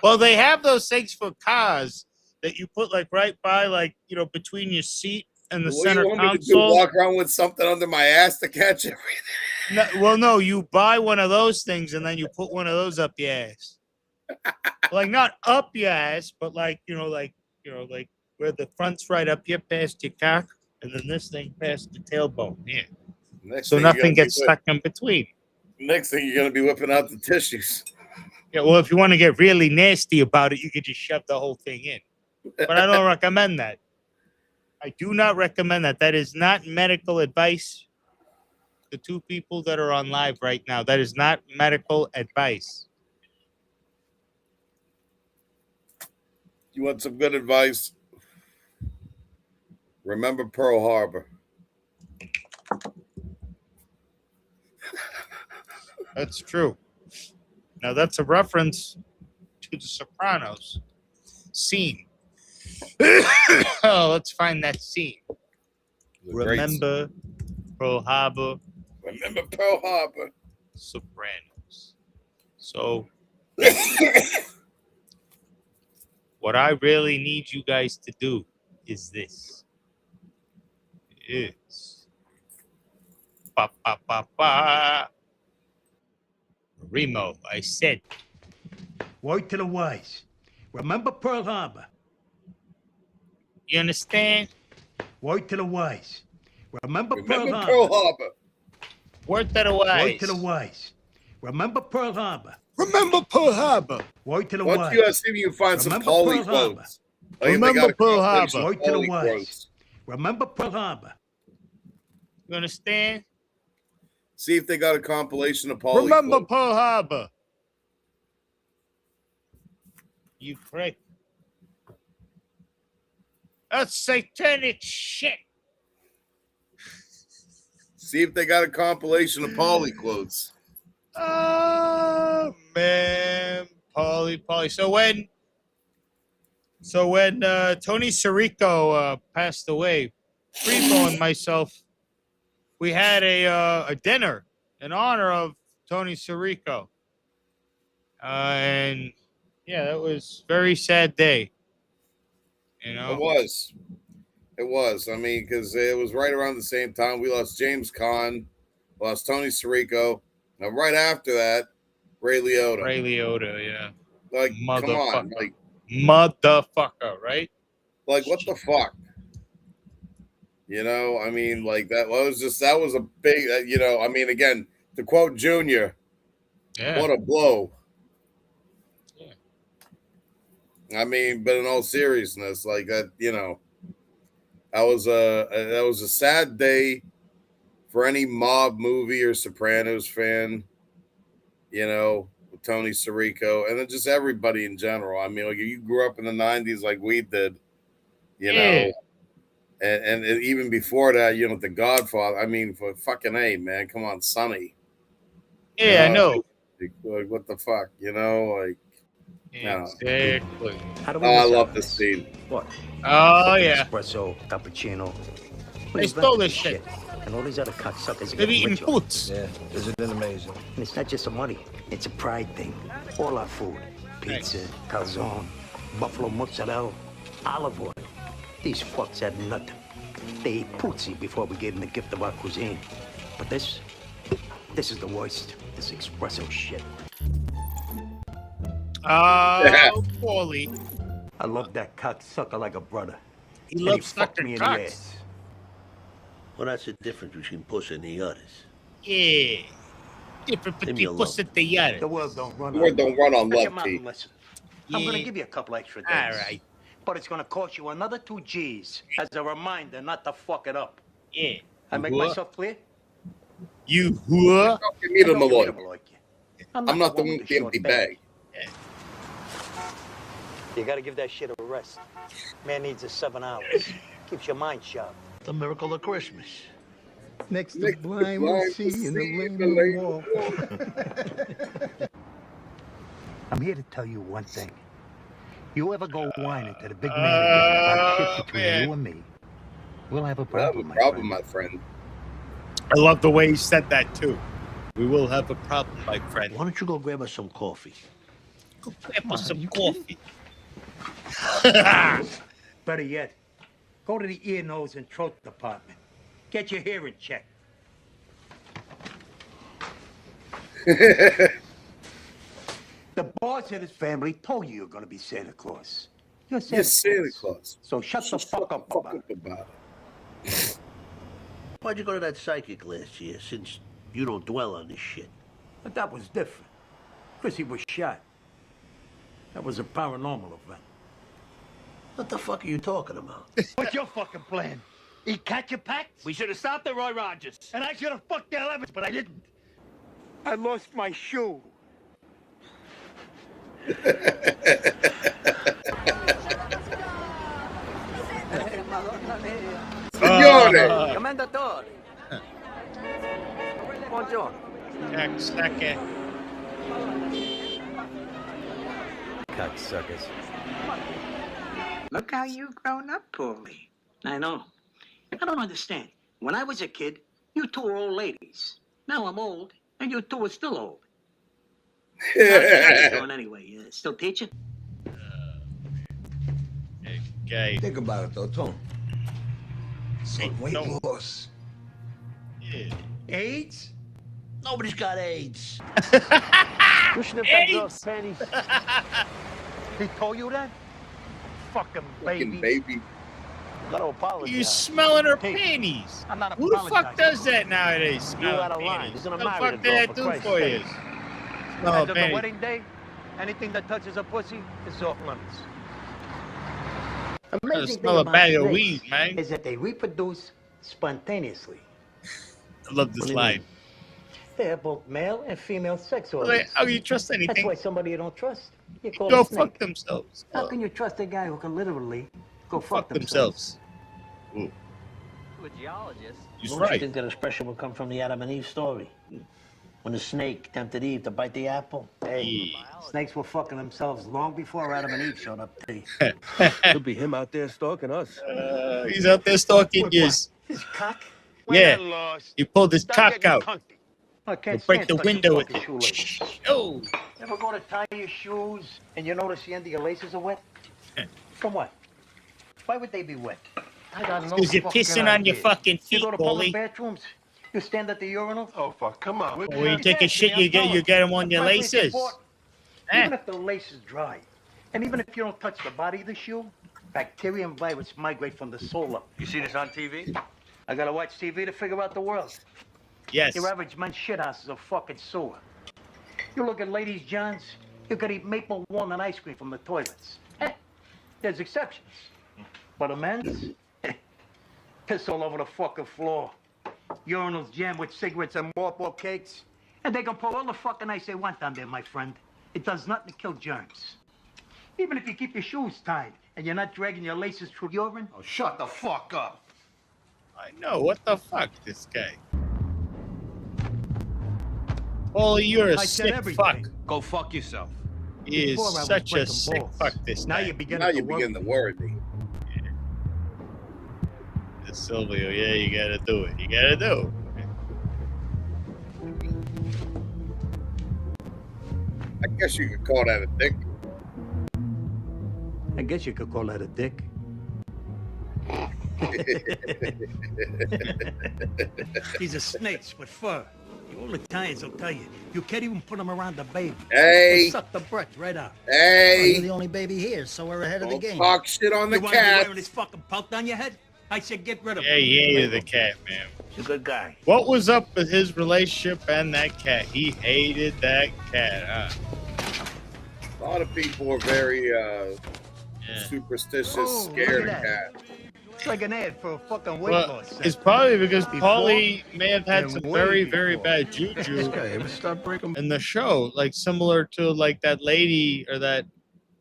Well, they have those things for cars that you put like right by, like, between your seat and the center console. Walk around with something under my ass to catch everything. No, you buy one of those things and then you put one of those up your ass. Like not up your ass, but like where the front's right up here past your cock, and then this thing past the tailbone. Yeah. So nothing gets stuck in between. Next thing you're gonna be whipping out the tissues. Yeah, well, if you want to get really nasty about it, you could just shove the whole thing in. But I don't recommend that. I do not recommend that. That is not medical advice. The two people that are on live right now, that is not medical advice. You want some good advice? Remember Pearl Harbor. That's true. Now that's a reference to the Sopranos scene. Oh, let's find that scene. Remember Pearl Harbor. Remember Pearl Harbor. Sopranos. So what I really need you guys to do is this. It's Primo, I said. Word to the wise. Remember Pearl Harbor? You understand? Word to the wise. Remember Pearl Remember Harbor? Pearl Harbor. Word to the Word wise. to the wise. Remember Pearl Harbor? Remember Pearl Harbor. Word to the Once wise. you see if you can find some Remember poly Pearl Harbor? quotes. Like if they Remember got a Pearl compilation Harbor. of Word to the poly wise. quotes. Remember Pearl Harbor? You understand? See if they got a compilation of poly Remember quotes. Pearl Harbor. You prick. That's satanic shit. See if they got a compilation of poly quotes. Oh man, Polly. So when Tony Sirico passed away, Primo and myself, we had a dinner in honor of Tony Sirico, and yeah, that was a very sad day. You know, It was. It was. I mean, because it was right around the same time we lost James Caan, lost Tony Sirico. Now, right after that, Ray Liotta. Ray Liotta, yeah, Like, come on, motherfucker, right? like what the fuck? You know, I mean, like that was a big, you know, I mean, again, to quote Junior, Yeah. what a blow. Yeah. I mean, but in all seriousness, like that, you know, that was a sad day for any mob movie or Sopranos fan, you know, with Tony Sirico, and then just everybody in general. I mean, like you grew up in the 90s like we did, you know, and even before that, you know, The Godfather. I mean, for fucking A, man, come on, Sonny. Yeah, I know. Like, what the fuck, you know, like. Exactly. How do we Oh, I miss out love on this scene. What? Oh Fucking yeah, Espresso, cappuccino. they stole this shit. And all these other cocksuckers are They've getting eaten richer. boots. Yeah, isn't it amazing? And it's not just the money. It's a pride thing. All our food. Pizza, calzone, buffalo mozzarella, olive oil. These fucks had nothing. They ate pootsie before we gave them the gift of our cuisine. But this is the worst. This espresso shit. Oh, Paulie. I love that cocksucker like a brother. He And loves fucked sucking me in the cocks. ass. Well, that's the difference between pussy and the others. Yeah. Different Leave me between alone. pussy and the yatter. The world don't run The word don't run on Now love, come out T. and listen. I'm gonna give you a couple extra days. All right. But it's gonna cost you another 2 G's as a reminder not to fuck it up. Yeah. I make Whoa. myself clear? You whore. Give me the I know you Malloy. never like you. I'm not the one with with the empty bag. You gotta give that shit a rest. Man needs his 7 hours. Keeps your mind sharp. The miracle of Christmas. Next to Next to blind blind we'll see in the in lane lane walk. I'm here to tell you one thing. You ever go whining to the big man again about shit between man. you and me, we'll have a I have a problem, problem, my my friend. I love the way he said that too. We will have a problem, my friend. Why don't you go grab us some coffee? Go grab us some coffee. Better yet, go to the ear, nose, and throat department. Get your hearing checked. The boss and his family told you you're gonna be Santa Claus. You're Santa, You're Santa Claus. So shut the fuck up about it. about Why'd you go to that psychic last year, since you don't dwell on this shit? But that was different. Chrissy was shot. That was a paranormal event. What the fuck are you talking about? What's your fucking plan? Eat catch your packs? We should have stopped at Roy Rogers. And I should have fucked the 11th, but I didn't. I lost my shoe. Signore! Commendatore. Buongiorno. Second. Cocksuckers. Look how you've grown up, Paulie. I know. I don't understand. When I was a kid, you two were old ladies. Now I'm old, and you two are still old. How's your doing anyway? Still teaching? Okay. Think about it though, Tom. Some weight no. loss. Yeah. AIDS? Nobody's got AIDS. AIDS. He told you that? Fucking Fucking baby. baby. Gotta apologize. You smelling her Hey, panties. I'm not Who the fuck apologizing. does that nowadays? You Smell out of line. panties. He's gonna What the marry fuck the did girl, that for do Christ's for sake. you? Smell As of the panties. wedding day, anything that touches a pussy is off limits. Amazing smell thing a about bag of snakes weed, man. is that they reproduce spontaneously. I love this What do you line. mean? They have both male and female sex Like, organs. how can you trust That's anything? why somebody you don't trust, you call Go a snake. fuck themselves. How can you trust a guy who can literally go Fuck themselves. Ooh. To a geologist. He's Don't you right. think that expression would come from the Adam and Eve story? When the snake tempted Eve to bite the apple? Hey, Yeah. snakes were fucking themselves long before Adam and Eve showed up. Could be him out there stalking us. He's out there stalking you. His cock? Yeah. He pulled his cock out. I can't He'll break stand the touching window with fucking shoelaces. it. Oh. Ever go to tie your shoes and you notice the end of your laces are wet? From what? Why would they be wet? I got no Because you're fucking pissing on your idea. fucking You feet, go to Paulie. public bathrooms, you stand at the urinal. Oh, fuck, come on. When you take a shit, you get them on your laces. Even if the lace is dry, and even if you don't touch the body of the shoe, bacteria and viruses migrate from the sole up. You see this on TV? I gotta watch TV to figure out the world. Yes. Your average man's shithouse is a fucking sewer. You look at ladies' johns, you could eat maple walnut ice cream from the toilets. There's exceptions. But a men's, piss all over the fucking floor. Urinals jammed with cigarettes and mothball cakes. And they can pour all the fucking ice they want down there, my friend. It does nothing to kill germs. Even if you keep your shoes tied and you're not dragging your laces through urine. Oh, shut the fuck up. I know. What the fuck, this guy? Paulie, you're a I said sick everything. fuck. Go fuck yourself. He is Before I was such a breaking sick balls. fuck, this Now guy. you're beginning Now to you worry. begin to worry me. Silvio, yeah, you gotta do it. You gotta do it. I guess you could call that a dick. I guess you could call that a dick. These are snakes with fur. The old Italians will tell you, you can't even put them around the baby. Hey. They suck the breath right out. Hey. You're the only baby here, so we're ahead of the Don't game. talk shit on the You want me cat. wearing this fucking pelt on your head? I said get rid of Yeah, him. he hated the cat, man. He's a good guy. What was up with his relationship and that cat? He hated that cat, huh? A lot of people are very superstitious, Oh, scared look of at that. cats. It's like an ad for a fucking weight Well, loss. it's probably because Before Paulie may have had and some way very, very before. bad This juju guy ever stop breaking? in the show, like similar to like that lady or that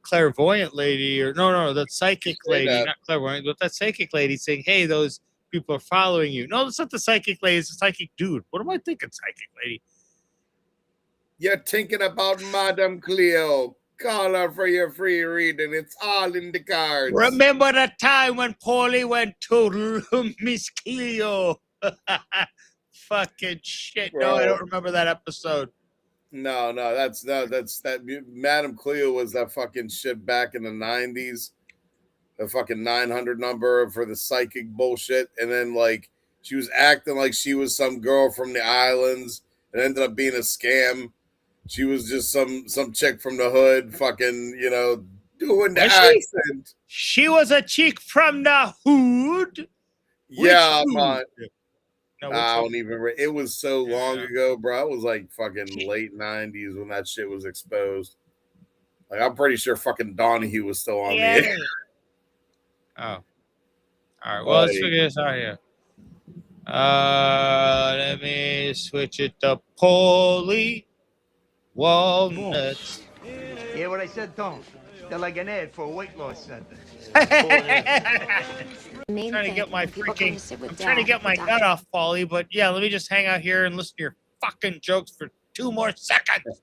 clairvoyant lady, or no, that psychic Say lady, that. not clairvoyant, but that psychic lady saying, "Hey, those people are following you." No, it's not the psychic lady; it's the psychic dude. What am I thinking, psychic lady? You're thinking about Madame Cleo. Call her for your free reading. It's all in the cards. Remember the time when Paulie went to Miss Cleo? Fucking shit! No, I Bro. don't remember that episode. No, that's that. Madame Cleo was that fucking shit back in the 90s. The fucking 900 number for the psychic bullshit. And then, like, she was acting like she was some girl from the islands. It ended up being a scam. She was just some chick from the hood, fucking, doing the Was she? accent. She was a chick from the hood. Yeah, Which man. hood? No, which I hood? don't even. It was so long Yeah. ago, bro. It was like fucking late 90s when that shit was exposed. Like, I'm pretty sure fucking Donahue was still on the air. Oh. All right. Well, let's Like- figure this out here. Let me switch it to Paulie Walnuts. Yeah, what I said, don't. They're like an ad for a weight loss center. I'm trying to get my freaking. I'm trying to get my nut off, Paulie. But yeah, let me just hang out here and listen to your fucking jokes for 2 more seconds.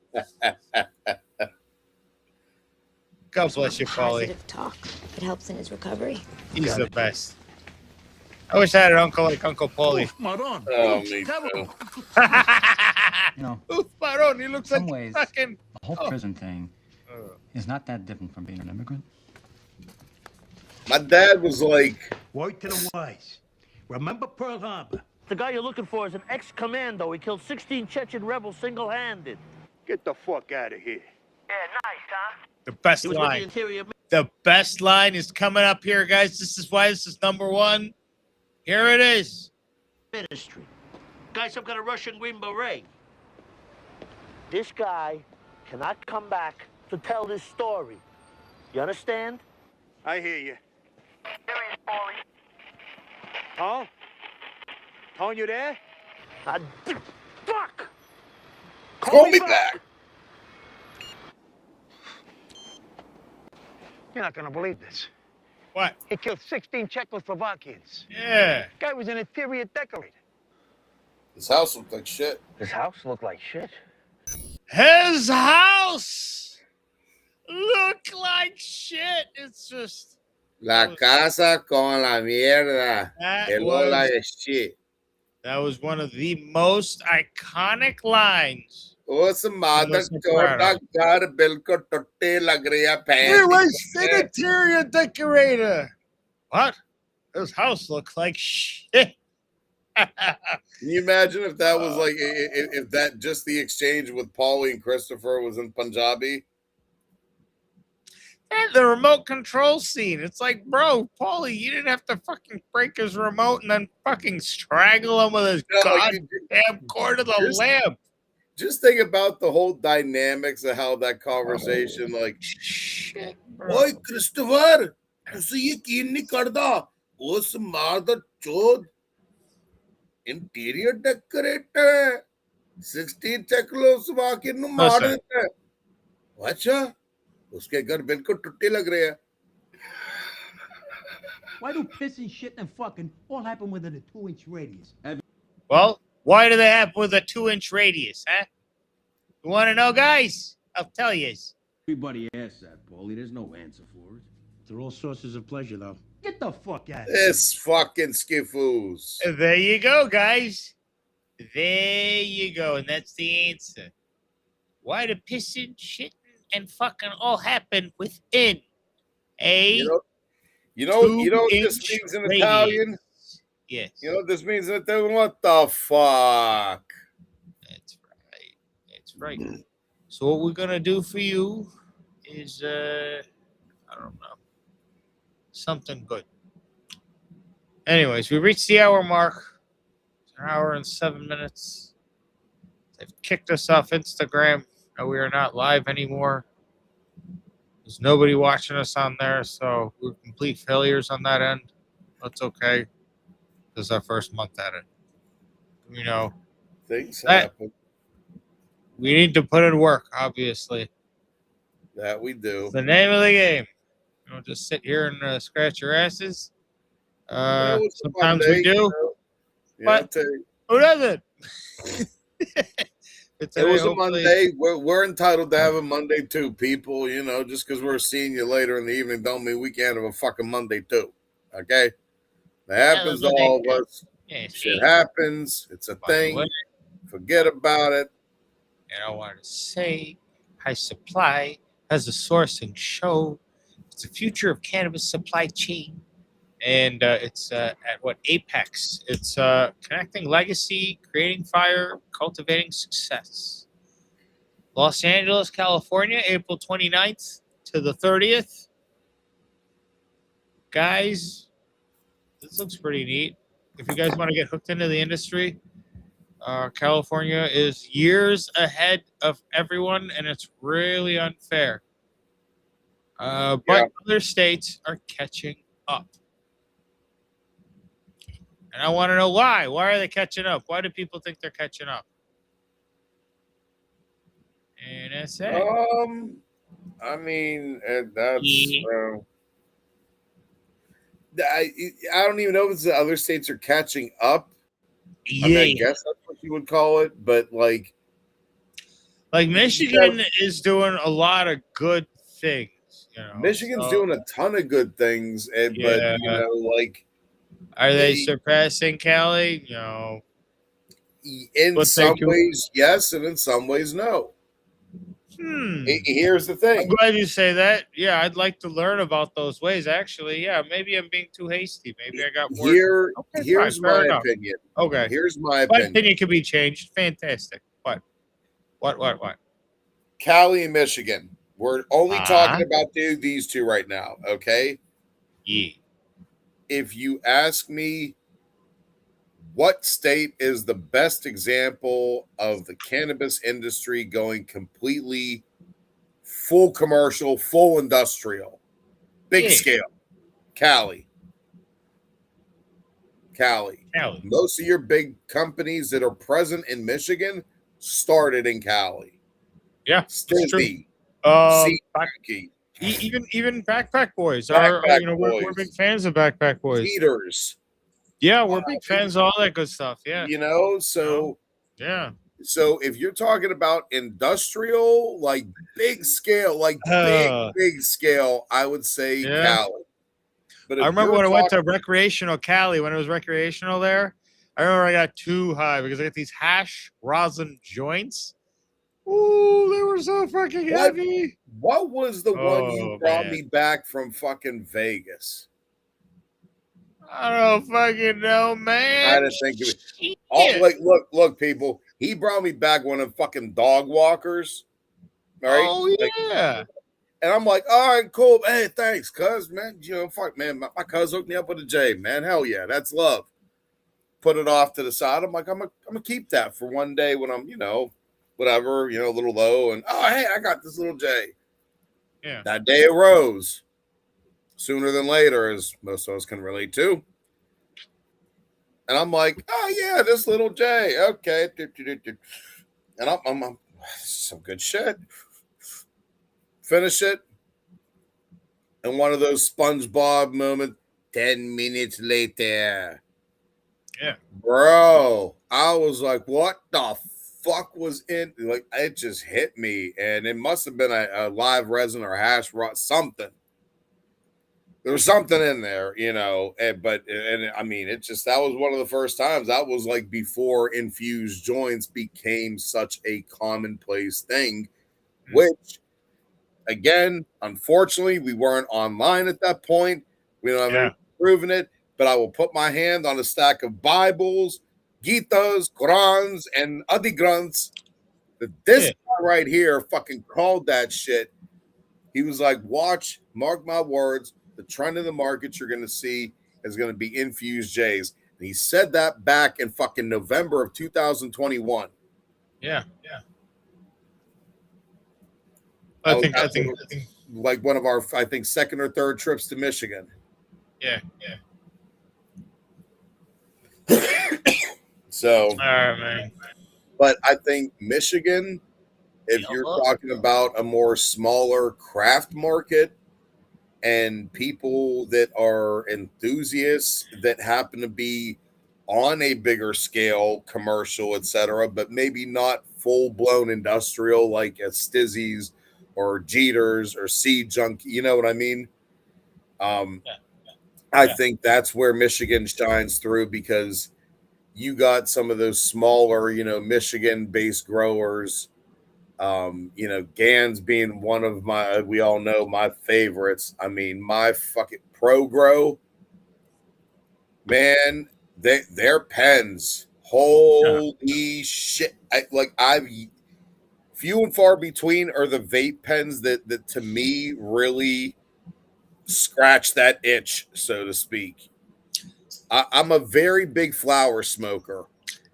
God bless you, Paulie. Positive talk. It helps in his recovery. He's the best. I wish I had an uncle like Uncle Paulie. Maron. Oh, me too. You know, Oof, Maron, he looks some like ways, fucking. the whole Oh. prison thing is not that different from being an immigrant. My dad was like, Word to the wise. Remember Pearl Harbor. The guy you're looking for is an ex-commando. He killed 16 Chechen rebels single-handed. Get the fuck out of here. Yeah, nice, huh? The best He was with the line. interior The best line is coming up here, guys. This is why this is number one. Here it is. ministry. Guy, some kind of Russian Green Beret. This guy cannot come back to tell this story. You understand? I hear you. Tone? Tone, you there? Fuck! Call me back. You're not gonna believe this. What? He killed 16 Czechoslovakians. Yeah. Guy was an interior decorator. His house looked like shit. His house looked like shit. His house look like shit. It's just La casa con la mierda. It looked like a shit. That was one of the most iconic lines. Us mother छोटा घर बिल्कुल टूटे लग रहा है. Where was the interior decorator? What? His house looked like shit. Can you imagine if that was like if that just the exchange with Paulie and Christopher was in Punjabi? And the remote control scene. It's like, bro, Paulie, you didn't have to fucking break his remote and then fucking strangle him with his goddamn cord of the lamp. Just think about the whole dynamics of how that conversation, like, shit, Oi, Christopher, तुझे यकीन नहीं करता उस मर्द चोद interior decorator 16 Czechoslovakian ਨੂੰ ਮਾਰ ਦਿੱਤਾ अच्छा उसके घर बिल्कुल टूटे लग रहे हैं. Why do pissing, shit, and fucking all happen within a 2-inch radius? Well, why do they happen with a 2-inch radius, huh? You want to know, guys? I'll tell you. Everybody asks that, Paulie. There's no answer for it. They're all sources of pleasure, though. Get the fuck out of This fucking skifoos. There you go, guys. There you go. And that's the answer. Why do pissing, shitting, and fucking all happen within a You know what this means in Italian? Yes. You know what this means in Italian? What the fuck? That's right. So what we're gonna do for you is I don't know, something good. Anyways, we reached the hour mark. It's an hour and 7 minutes. They've kicked us off Instagram. No, we are not live anymore. There's nobody watching us on there, so we're complete failures on that end. That's okay. This is our first month at it. You know, things happen. We need to put in work, obviously. That we do. It's the name of the game. You don't just sit here and scratch your asses. Sometimes we do. But who doesn't? It was a Monday. We're entitled to have a Monday too, people. You know, just because we're seeing you later in the evening don't mean we can't have a fucking Monday too. Okay? That happens to all of us. Shit happens. It's a thing. Forget about it. And I want to say High Supply has a sourcing show. It's the future of cannabis supply chain. And it's at Apex. It's connecting legacy, creating fire, cultivating success. Los Angeles, California, April 29th to the 30th. Guys, this looks pretty neat. If you guys want to get hooked into the industry, California is years ahead of everyone, and it's really unfair. But other states are catching up. And I want to know why. Why are they catching up? Why do people think they're catching up? And that's it. I mean, that's... I don't even know if it's the other states are catching up. Yeah. I mean, I guess that's what you would call it, but like Michigan is doing a lot of good things. You know, Michigan's doing a ton of good things, but you know, like, are they surpassing Cali? No. In some ways, yes, and in some ways, no. Here's the thing. I'm glad you say that. Yeah, I'd like to learn about those ways. Actually, yeah, maybe I'm being too hasty. Maybe I got more. Here's my opinion. Okay. Here's my My opinion. opinion can be changed. Fantastic. What? What? Cali and Michigan. We're only talking about these two right now, okay? Yeah. If you ask me what state is the best example of the cannabis industry going completely full commercial, full industrial, big scale, Cali. Most of your big companies that are present in Michigan started in Cali. Yeah, Stizzy, even Backpack Boys Backpack we're big fans of Backpack Boys. Heaters. Yeah, we're big fans of all that good stuff. Yeah, So yeah. So if you're talking about industrial, like big scale, like big scale, I would say Cali. But I remember when I went to recreational Cali, when it was recreational there, I remember I got too high because I got these hash rosin joints. Ooh, they were so fucking heavy. What was the one you brought me back from fucking Vegas? I don't fucking know, man. I didn't think of it. Look, people. He brought me back one of fucking dog walkers. All right. Oh yeah. And I'm like, all right, cool. Hey, thanks, cuz, man. Fuck, man. My cuz hooked me up with a J, man. Hell yeah, that's love. Put it off to the side. I'm like, I'm gonna keep that for one day when I'm, whatever, a little low. And hey, I got this little J. Yeah. That day it rose sooner than later, as most of us can relate to. And I'm like, oh yeah, this little J. Okay. And I'm some good shit. Finish it. And one of those SpongeBob moments, 10 minutes later. Yeah. Bro, I was like, what the fuck was in? Like, it just hit me. And it must have been a live resin or hash rot, something. There was something in there, but I mean, that was one of the first times. That was like before infused joints became such a commonplace thing, which, again, unfortunately, we weren't online at that point. We don't have any proven it, but I will put my hand on a stack of Bibles, Gitas, Qurans, and Adigrants. That this guy right here fucking called that shit. He was like, watch, mark my words, the trend in the market you're going to see is going to be infused J's. And he said that back in fucking November of 2021. Yeah. I think like one of our, second or third trips to Michigan. Yeah. So, all right, man. But I think Michigan, if you're talking about a more smaller craft market and people that are enthusiasts that happen to be on a bigger scale, commercial, etc., but maybe not full-blown industrial like at Stizzy's or Jeter's or Seed Junkie, you know what I mean? I think that's where Michigan shines through because you got some of those smaller, Michigan-based growers. Gans being one of we all know my favorites. I mean, my fucking Pro Grow, man, their pens, holy shit! I've few and far between are the vape pens that to me really scratch that itch, so to speak. I'm a very big flower smoker.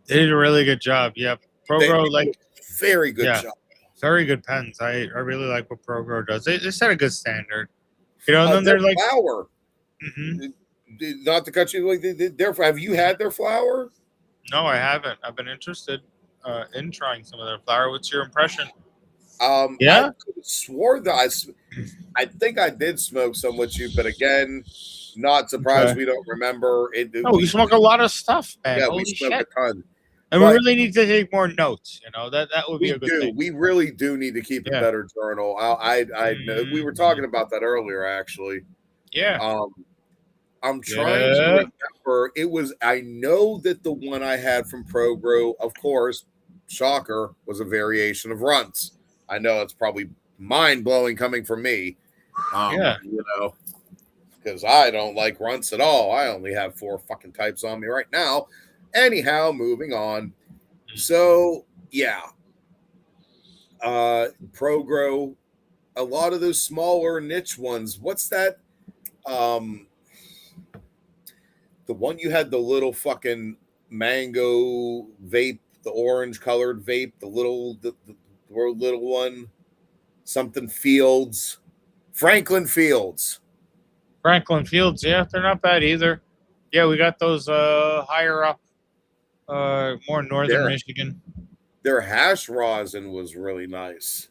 They did a really good job. Yeah, ProGrow, very good job. Very good pens. I really like what ProGrow does. They set a good standard. And then they're like flower. Not to cut you, have you had their flower? No, I haven't. I've been interested in trying some of their flower. What's your impression? I swore that I think I did smoke some with you, but again, not surprised we don't remember it. We smoke a lot of stuff, man. Yeah, Holy we smoke shit. a ton. And we really need to take more notes. That would be a good thing. We really do need to keep a better journal. I know we were talking about that earlier, actually. Yeah. I'm trying to remember. I know that the one I had from ProGrow, of course, shocker, was a variation of runts. I know it's probably mind blowing coming from me. Because I don't like runts at all. I only have 4 fucking types on me right now. Anyhow, moving on. So, yeah. ProGrow, a lot of those smaller niche ones. What's that? The one you had the little fucking mango vape, the orange colored vape, the little one, something Fields, Franklin Fields. Franklin Fields, yeah, they're not bad either. Yeah, we got those higher up, more northern Michigan. Their hash rosin was really nice.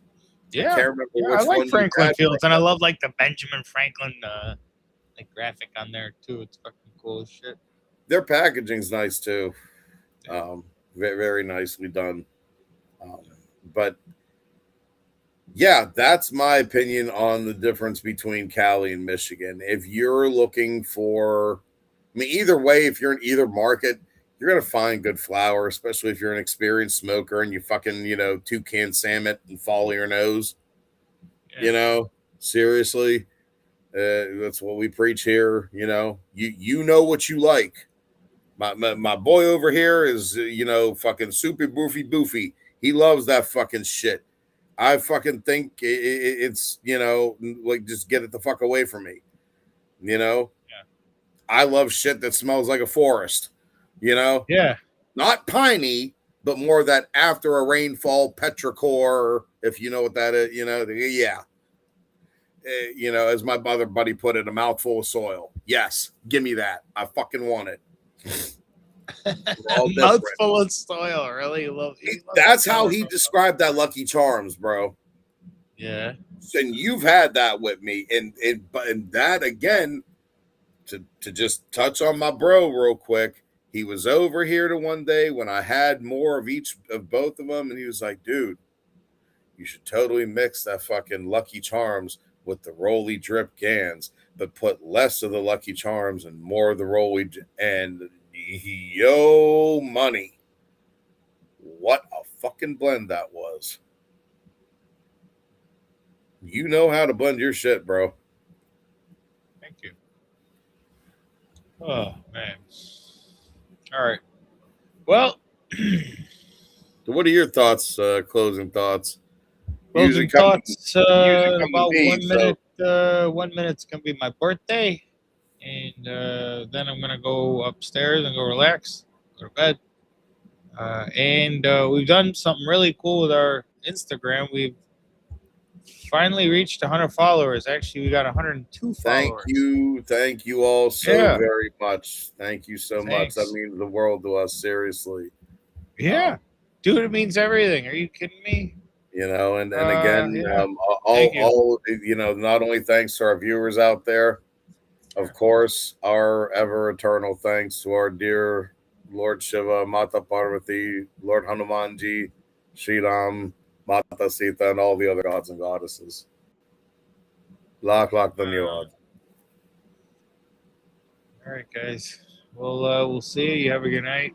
Yeah, I can't remember I which like one Franklin Fields, and I love like the Benjamin Franklin like graphic on there too. It's fucking cool as shit. Their packaging's nice too. Very, very nicely done. But yeah, that's my opinion on the difference between Cali and Michigan. If you're looking for, I mean, either way, if you're in either market, you're going to find good flower, especially if you're an experienced smoker and you fucking, 2-can salmon and follow your nose. Yeah. Seriously, that's what we preach here. You know what you like. My boy over here is, fucking super boofy. He loves that fucking shit. I fucking think it's, like, just get it the fuck away from me. Yeah. I love shit that smells like a forest, Yeah. Not piney, but more that after a rainfall petrichor, if you know what that is, yeah. As my other buddy put it, a mouthful of soil. Yes, give me that. I fucking want it. Mouthful of soil. Really love. That's how he described that Lucky Charms, bro. Yeah. And you've had that with me, and that again, to just touch on my bro real quick. He was over here to one day when I had more of each of both of them, and he was like, "Dude, you should totally mix that fucking Lucky Charms with the Rolly Drip Gans, but put less of the Lucky Charms and more of the Rolly." And yo, money, what a fucking blend that was. You know how to blend your shit, bro. Thank you. Oh, man. All right. Well, so what are your thoughts, closing thoughts? Closing thoughts, about 1 minute. 1 minute's going to be my birthday. And then I'm going to go upstairs and go relax, go to bed. And we've done something really cool with our Instagram. We've finally reached 100 followers. Actually, we got 102 followers. Thank you all so very much. Thank you so much. That means the world to us, seriously. Yeah, dude, it means everything. Are you kidding me? And again, all not only thanks to our viewers out there, of course, our ever eternal thanks to our dear Lord Shiva, Mata Parvati, Lord Hanumanji, Shri Ram, Mata Sita, and all the other gods and goddesses. Lakh dhanyavad. All right, guys. Well, we'll see you. You have a good night.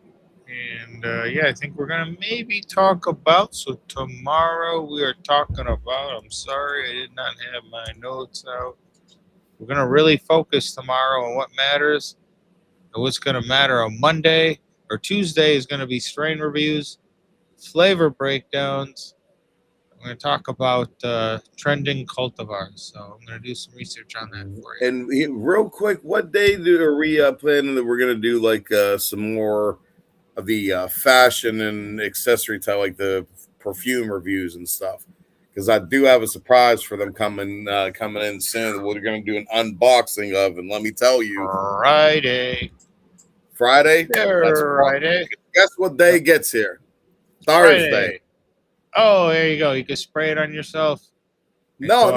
And I think we're going to maybe talk about, so tomorrow we are talking about, I'm sorry, I did not have my notes out. We're going to really focus tomorrow on what matters and what's going to matter on Monday or Tuesday is going to be strain reviews, flavor breakdowns. I'm going to talk about trending cultivars. So I'm going to do some research on that for you. And real quick, what day are we planning that we're going to do like some more of the fashion and accessory type, like the perfume reviews and stuff? Because I do have a surprise for them coming in soon. We're going to do an unboxing of, and let me tell you, Friday. That's Friday. Guess what day gets here? Thursday. Friday. Oh, there you go. You can spray it on yourself. No.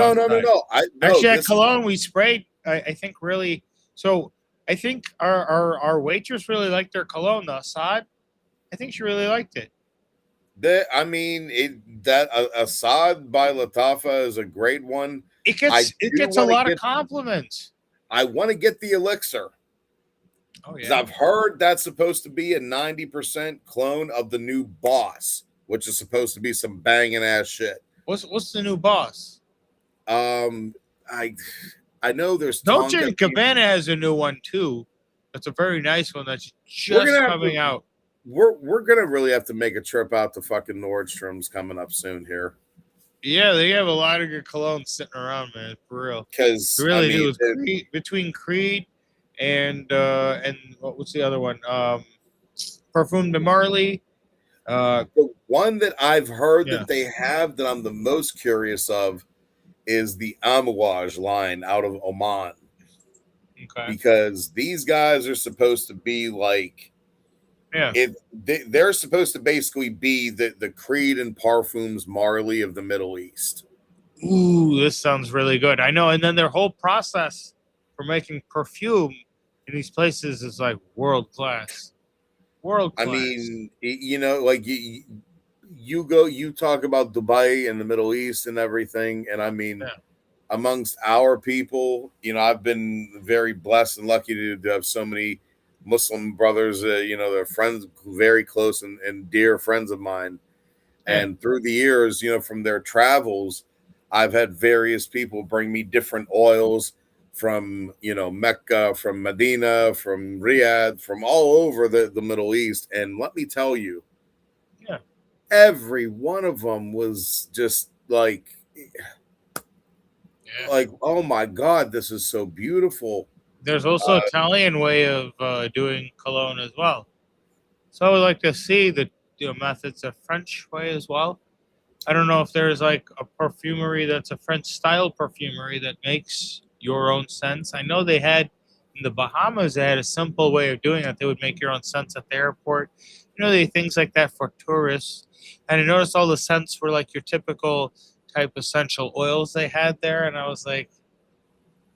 Actually, at Cologne, we sprayed. I think really. So I think our waitress really liked their cologne, the Assad. I think she really liked it. Assad by Latafa is a great one. It gets a lot of compliments. I want to get the elixir. Oh yeah. I've heard that's supposed to be a 90% clone of the new Boss, which is supposed to be some banging ass shit. What's the new Boss? I know there's Dolce & Gabbana has a new one too. That's a very nice one that's just coming out. We're gonna really have to make a trip out to fucking Nordstrom's coming up soon here. Yeah, they have a lot of good colognes sitting around, man, for real. Because They really do. It's Creed, between Creed and what was the other one? Perfume de Marley. The one that I've heard Yeah. that they have that I'm the most curious of is the Amouage line out of Oman. Okay. Because these guys are supposed to be like, Yeah. They're supposed to basically be the Creed and Parfums Marley of the Middle East. Ooh, this sounds really good. I know. And then their whole process for making perfume in these places is like world class. World class. I mean, you know, like you talk about Dubai and the Middle East and everything, and I mean, amongst our people, you know, I've been very blessed and lucky to have so many Muslim brothers. You know, they're friends, very close and dear friends of mine. And through the years, you know, from their travels, I've had various people bring me different oils from, you know, Mecca, from Medina, from Riyadh, from all over the Middle East. And let me tell you, every one of them was just like, oh my God, this is so beautiful. There's also Italian way of doing cologne as well. So I would like to see the methods of French way as well. I don't know if there's like a perfumery that's a French style perfumery that makes your own scents. I know they had in the Bahamas, they had a simple way of doing it. They would make your own scents at the airport. You know, they things like that for tourists. And I noticed all the scents were like your typical type essential oils they had there. And I was like,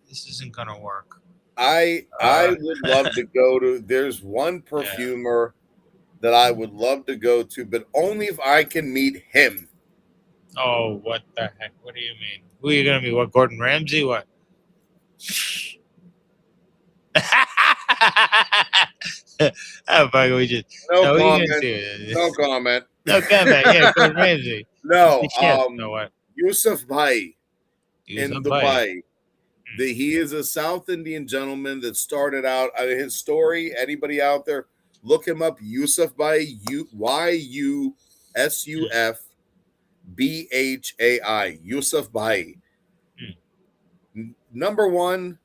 this isn't going to work. I would love to go to, there's one perfumer that I would love to go to, but only if I can meet him. Oh, what the heck? What do you mean? Who are you going to be? What, Gordon Ramsay? What? Oh, fuck, we just... No comment. No comment. No comment. Yeah, Gordon Ramsay. No, what? Yusuf Bhai in Yusuf Dubai. He is a South Indian gentleman that started out, his story, anybody out there, look him up, Yusuf Bhai, Yusufbhai, Yusuf Bhai. Number one,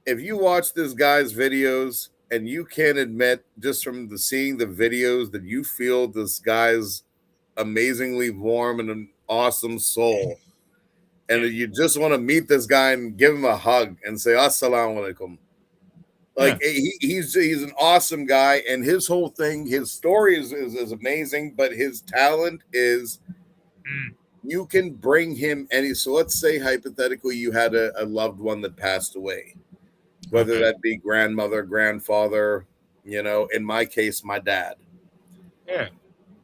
if you watch this guy's videos and you can't admit just from seeing the videos that you feel this guy's amazingly warm and an awesome soul, and you just want to meet this guy and give him a hug and say assalamu alaikum. Like he's an awesome guy, and his whole thing, his story is amazing, but his talent is you can bring him any. So let's say hypothetically you had a loved one that passed away, whether that be grandmother, grandfather, you know, in my case, my dad. Yeah.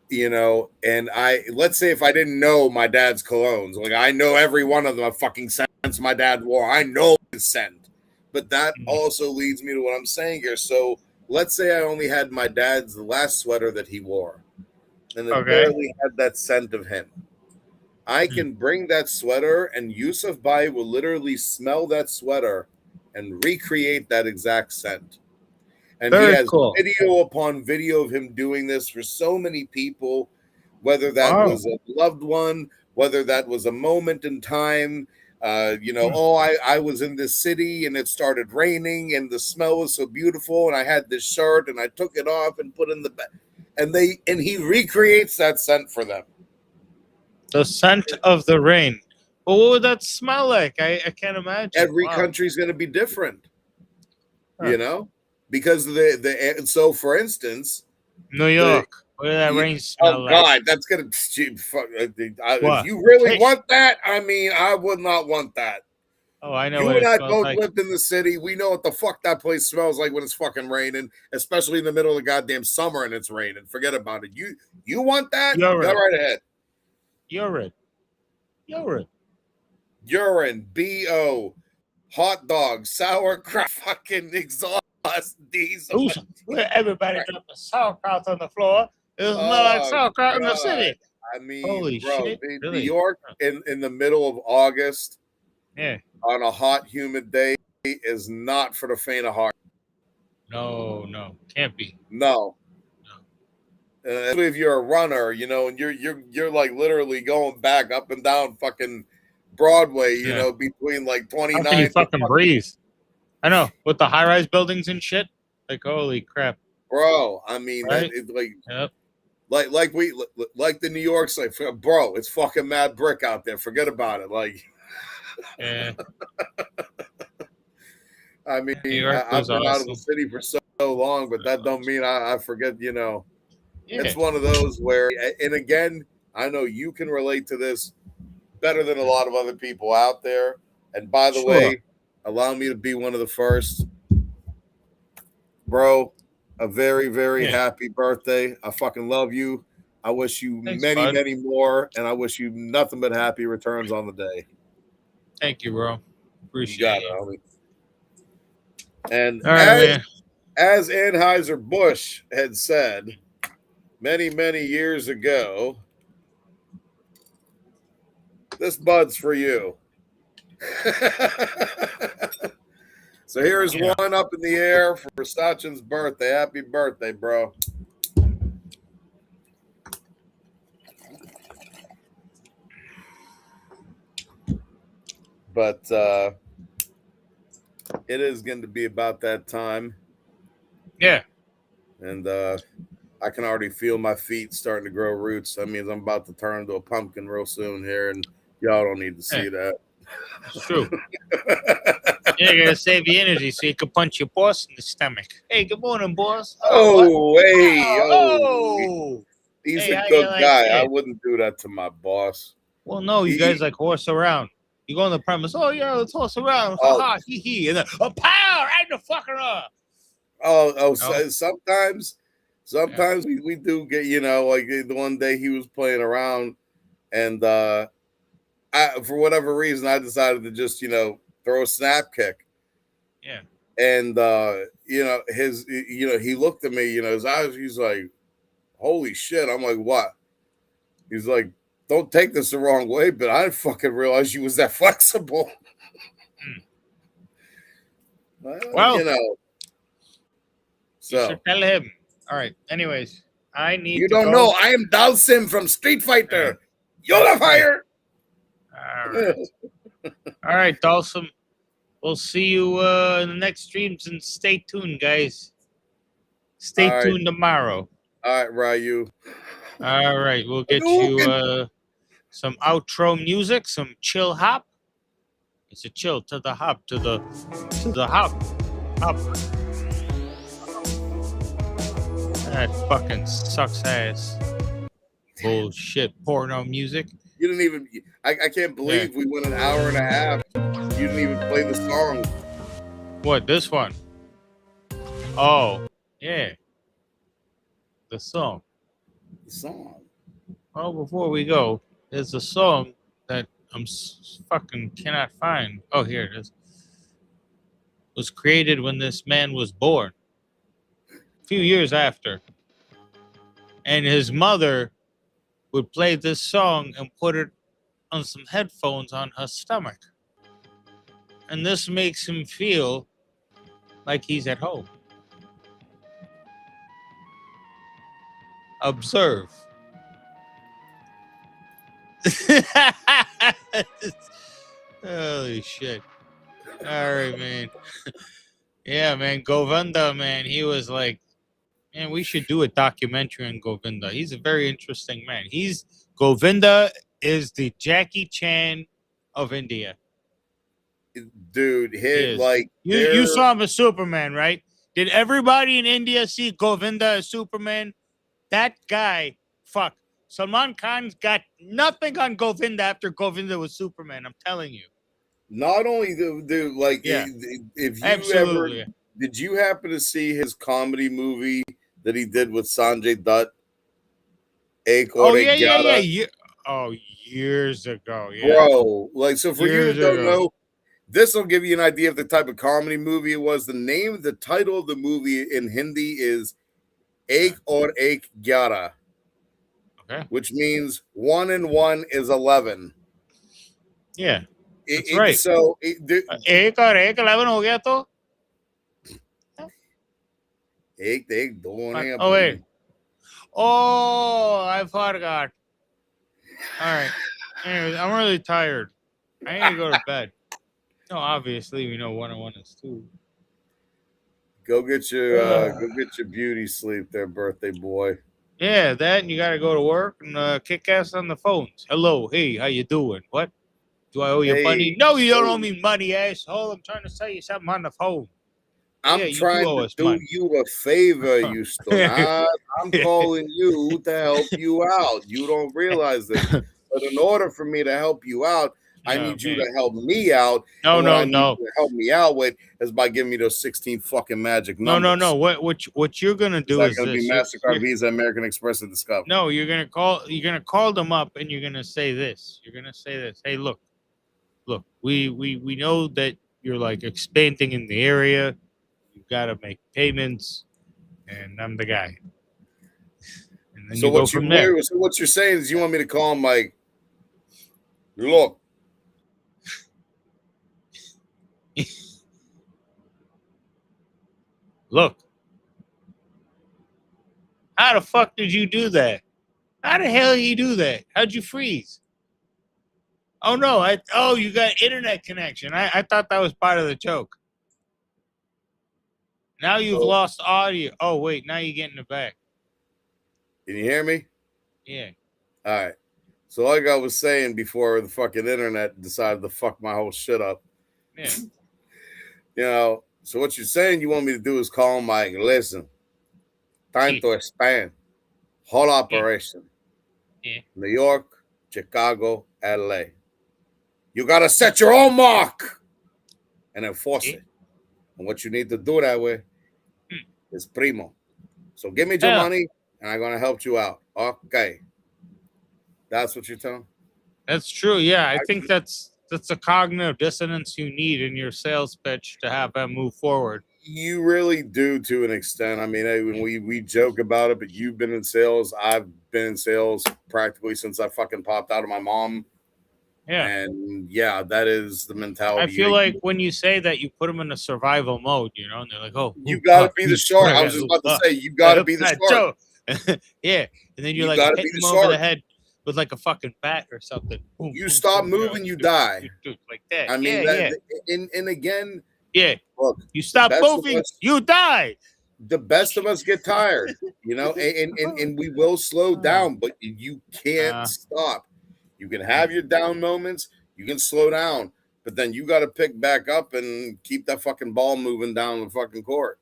You know, and let's say if I didn't know my dad's colognes, like I know every one of them fucking scents my dad wore. I know his scent. But that also leads me to what I'm saying here. So let's say I only had my dad's last sweater that he wore, and it barely had that scent of him. I can bring that sweater, and Yusuf Bhai will literally smell that sweater and recreate that exact scent. And he has video upon video of him doing this for so many people, whether that was a loved one, whether that was a moment in time. You know, I was in this city and it started raining and the smell was so beautiful and I had this shirt and I took it off and put in the bag. And he recreates that scent for them. The scent of the rain. Well, what would that smell like? I can't imagine. Every country's going to be different, you know, because so for instance, New York. What did that rain smell like? Oh God, that's gonna. If you really want that, I mean, I would not want that. Oh, I know. You and I both lived in the city. We know what the fuck that place smells like when it's fucking raining, especially in the middle of the goddamn summer and it's raining. Forget about it. You want that? Go right ahead. Urine. BO. Hot dog, sauerkraut, fucking exhaust, diesel. Everybody dropped the sauerkraut on the floor. It was not like sauerkraut in the city. I mean, holy shit, New York in the middle of August, on a hot, humid day, is not for the faint of heart. No, can't be. No. Especially if you're a runner, you know, and you're like literally going back up and down fucking Broadway, you know, between like 29. How can you fucking breathe? I know, with the high-rise buildings and shit. Like, holy crap, bro! I mean, right? it's like like the New York side, bro. It's fucking mad brick out there. Forget about it. Like, yeah. I mean, awesome. I've been out of the city for so long, but that don't mean I forget. You know, it's one of those where, and again, I know you can relate to this better than a lot of other people out there. And by the way, allow me to be one of the first, bro. A very, very happy birthday. I fucking love you. I wish you many more, and I wish you nothing but happy returns on the day. Thank you, bro. Appreciate it. And right, as Anheuser-Busch had said many, many years ago, this bud's for you. So here's one up in the air for Sachin's birthday. Happy birthday, bro. But it is going to be about that time. Yeah. And I can already feel my feet starting to grow roots. That means I'm about to turn into a pumpkin real soon here, and y'all don't need to see that. It's true. You gotta save the energy so you can punch your boss in the stomach. Hey, good morning, boss. He's Hey, a how good you like guy. it? I wouldn't do that to my boss. Well, no, you guys like horse around. You go on the premise. Oh yeah, let's horse around. Ha ha, hee hee, and then a pow right in the fucking Sometimes we do get, you know, like the one day he was playing around, and for whatever reason I decided to just, you know, throw a snap kick. Yeah. And you know, he looked at me, you know, his eyes, he's like, holy shit. I'm like, what? He's like, don't take this the wrong way, but I didn't fucking realize you was that flexible. Well, you know. So you should tell him. All right. Anyways, I need you to don't go. know. I am Dalsim from Street Fighter. You're fire. All right. All right, Dalsim. We'll see you in the next streams, and stay tuned, guys. Stay tuned tomorrow. All right, Ryu. All right, we'll get you some outro music, some chill hop. It's a chill to the hop, to the hop. That fucking sucks ass. Bullshit porno music. You didn't even. I can't believe we went an hour and a half. You didn't even play the song. What, this one? Oh, yeah. The song. The song. Well, before we go, there's a song that I'm fucking cannot find. Oh, here it is. It was created when this man was born. A few years after. And his mother would play this song and put it on some headphones on her stomach. And this makes him feel like he's at home. Observe. Holy shit. All right, man. Yeah, man. Govinda, man, he was like, man, we should do a documentary on Govinda. He's a very interesting man. Govinda is the Jackie Chan of India. Dude, you saw him as Superman, right? Did everybody in India see Govinda as Superman? That guy, fuck. Salman Khan's got nothing on Govinda after Govinda was Superman. I'm telling you. Not only if you did you happen to see his comedy movie that he did with Sanjay Dutt? Yeah. Oh, years ago, yeah. Bro, like, so for you who don't know, this will give you an idea of the type of comedy movie it was. The title of the movie in Hindi is Ek aur Ek 11. Okay. Which means 1 and 1 is 11. Yeah. That's right. So Ek aur Ek 11 ho gaya to? Ek do. Oh, wait. Oh, I forgot. All right. Anyways, I'm really tired. I need to go to bed. No, obviously we know 101 is 2. Go get your beauty sleep there, birthday boy. Yeah, that and you gotta go to work and kick ass on the phones. Hello, hey, how you doing? What? Do I owe you money? No, you don't owe me money, asshole. I'm trying to tell you something on the phone. I'm Yeah, you trying do owe to us do money. you a favor, you stonad. I'm calling you to help you out. You don't realize this. But in order for me to help you out, I need you to help me out. No, and what no, I need no. you to help me out with is by giving me those 16 fucking magic numbers. No. What you're gonna do Is is that going to be this. MasterCard, Visa, American Express, and Discover? No, you're gonna call them up and you're gonna say this. You're gonna say this. Hey, look, we know that you're like expanding in the area. You've got to make payments, and I'm the guy. And then So you go what from there. So what you're saying is you want me to call him like, look. Look. How the fuck did you do that? How the hell did you do that? How'd you freeze? Oh no! You got internet connection. I thought that was part of the joke. Now you've lost audio. Oh wait, now you're getting it back. Can you hear me? Yeah. All right. So like I was saying before the fucking internet decided to fuck my whole shit up. Yeah. You know, so what you're saying you want me to do is call him like, listen, time to expand. Whole operation. Yeah. New York, Chicago, LA. You got to set your own mark and enforce it. And what you need to do that way is Primo. So give me your money and I'm going to help you out. Okay. That's what you're telling? That's true. Yeah, I think that's a cognitive dissonance you need in your sales pitch to have them move forward. You really do, to an extent. I mean, we joke about it, but you've been in sales. I've been in sales practically since I fucking popped out of my mom. Yeah. And yeah, that is the mentality. I feel like when you say that, you put them in a survival mode, you know, and they're like, oh, you got to be the shark. I was just about to say, you got to be the shark. Yeah. And then you're like hitting them over the head with like a fucking bat or something. Boom, you stop moving, you die. Like that. I mean, and again, look, you stop moving, you die. The best of us get tired, you know, and we will slow down, but you can't stop. You can have your down moments, you can slow down, but then you got to pick back up and keep that fucking ball moving down the fucking court.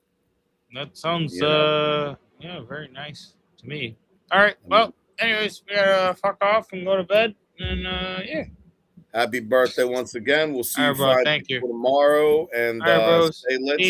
That sounds, very nice to me. All right, well, anyways, we gotta fuck off and go to bed, and yeah. Happy birthday once again. We'll see you bro, Friday tomorrow, and stay lit.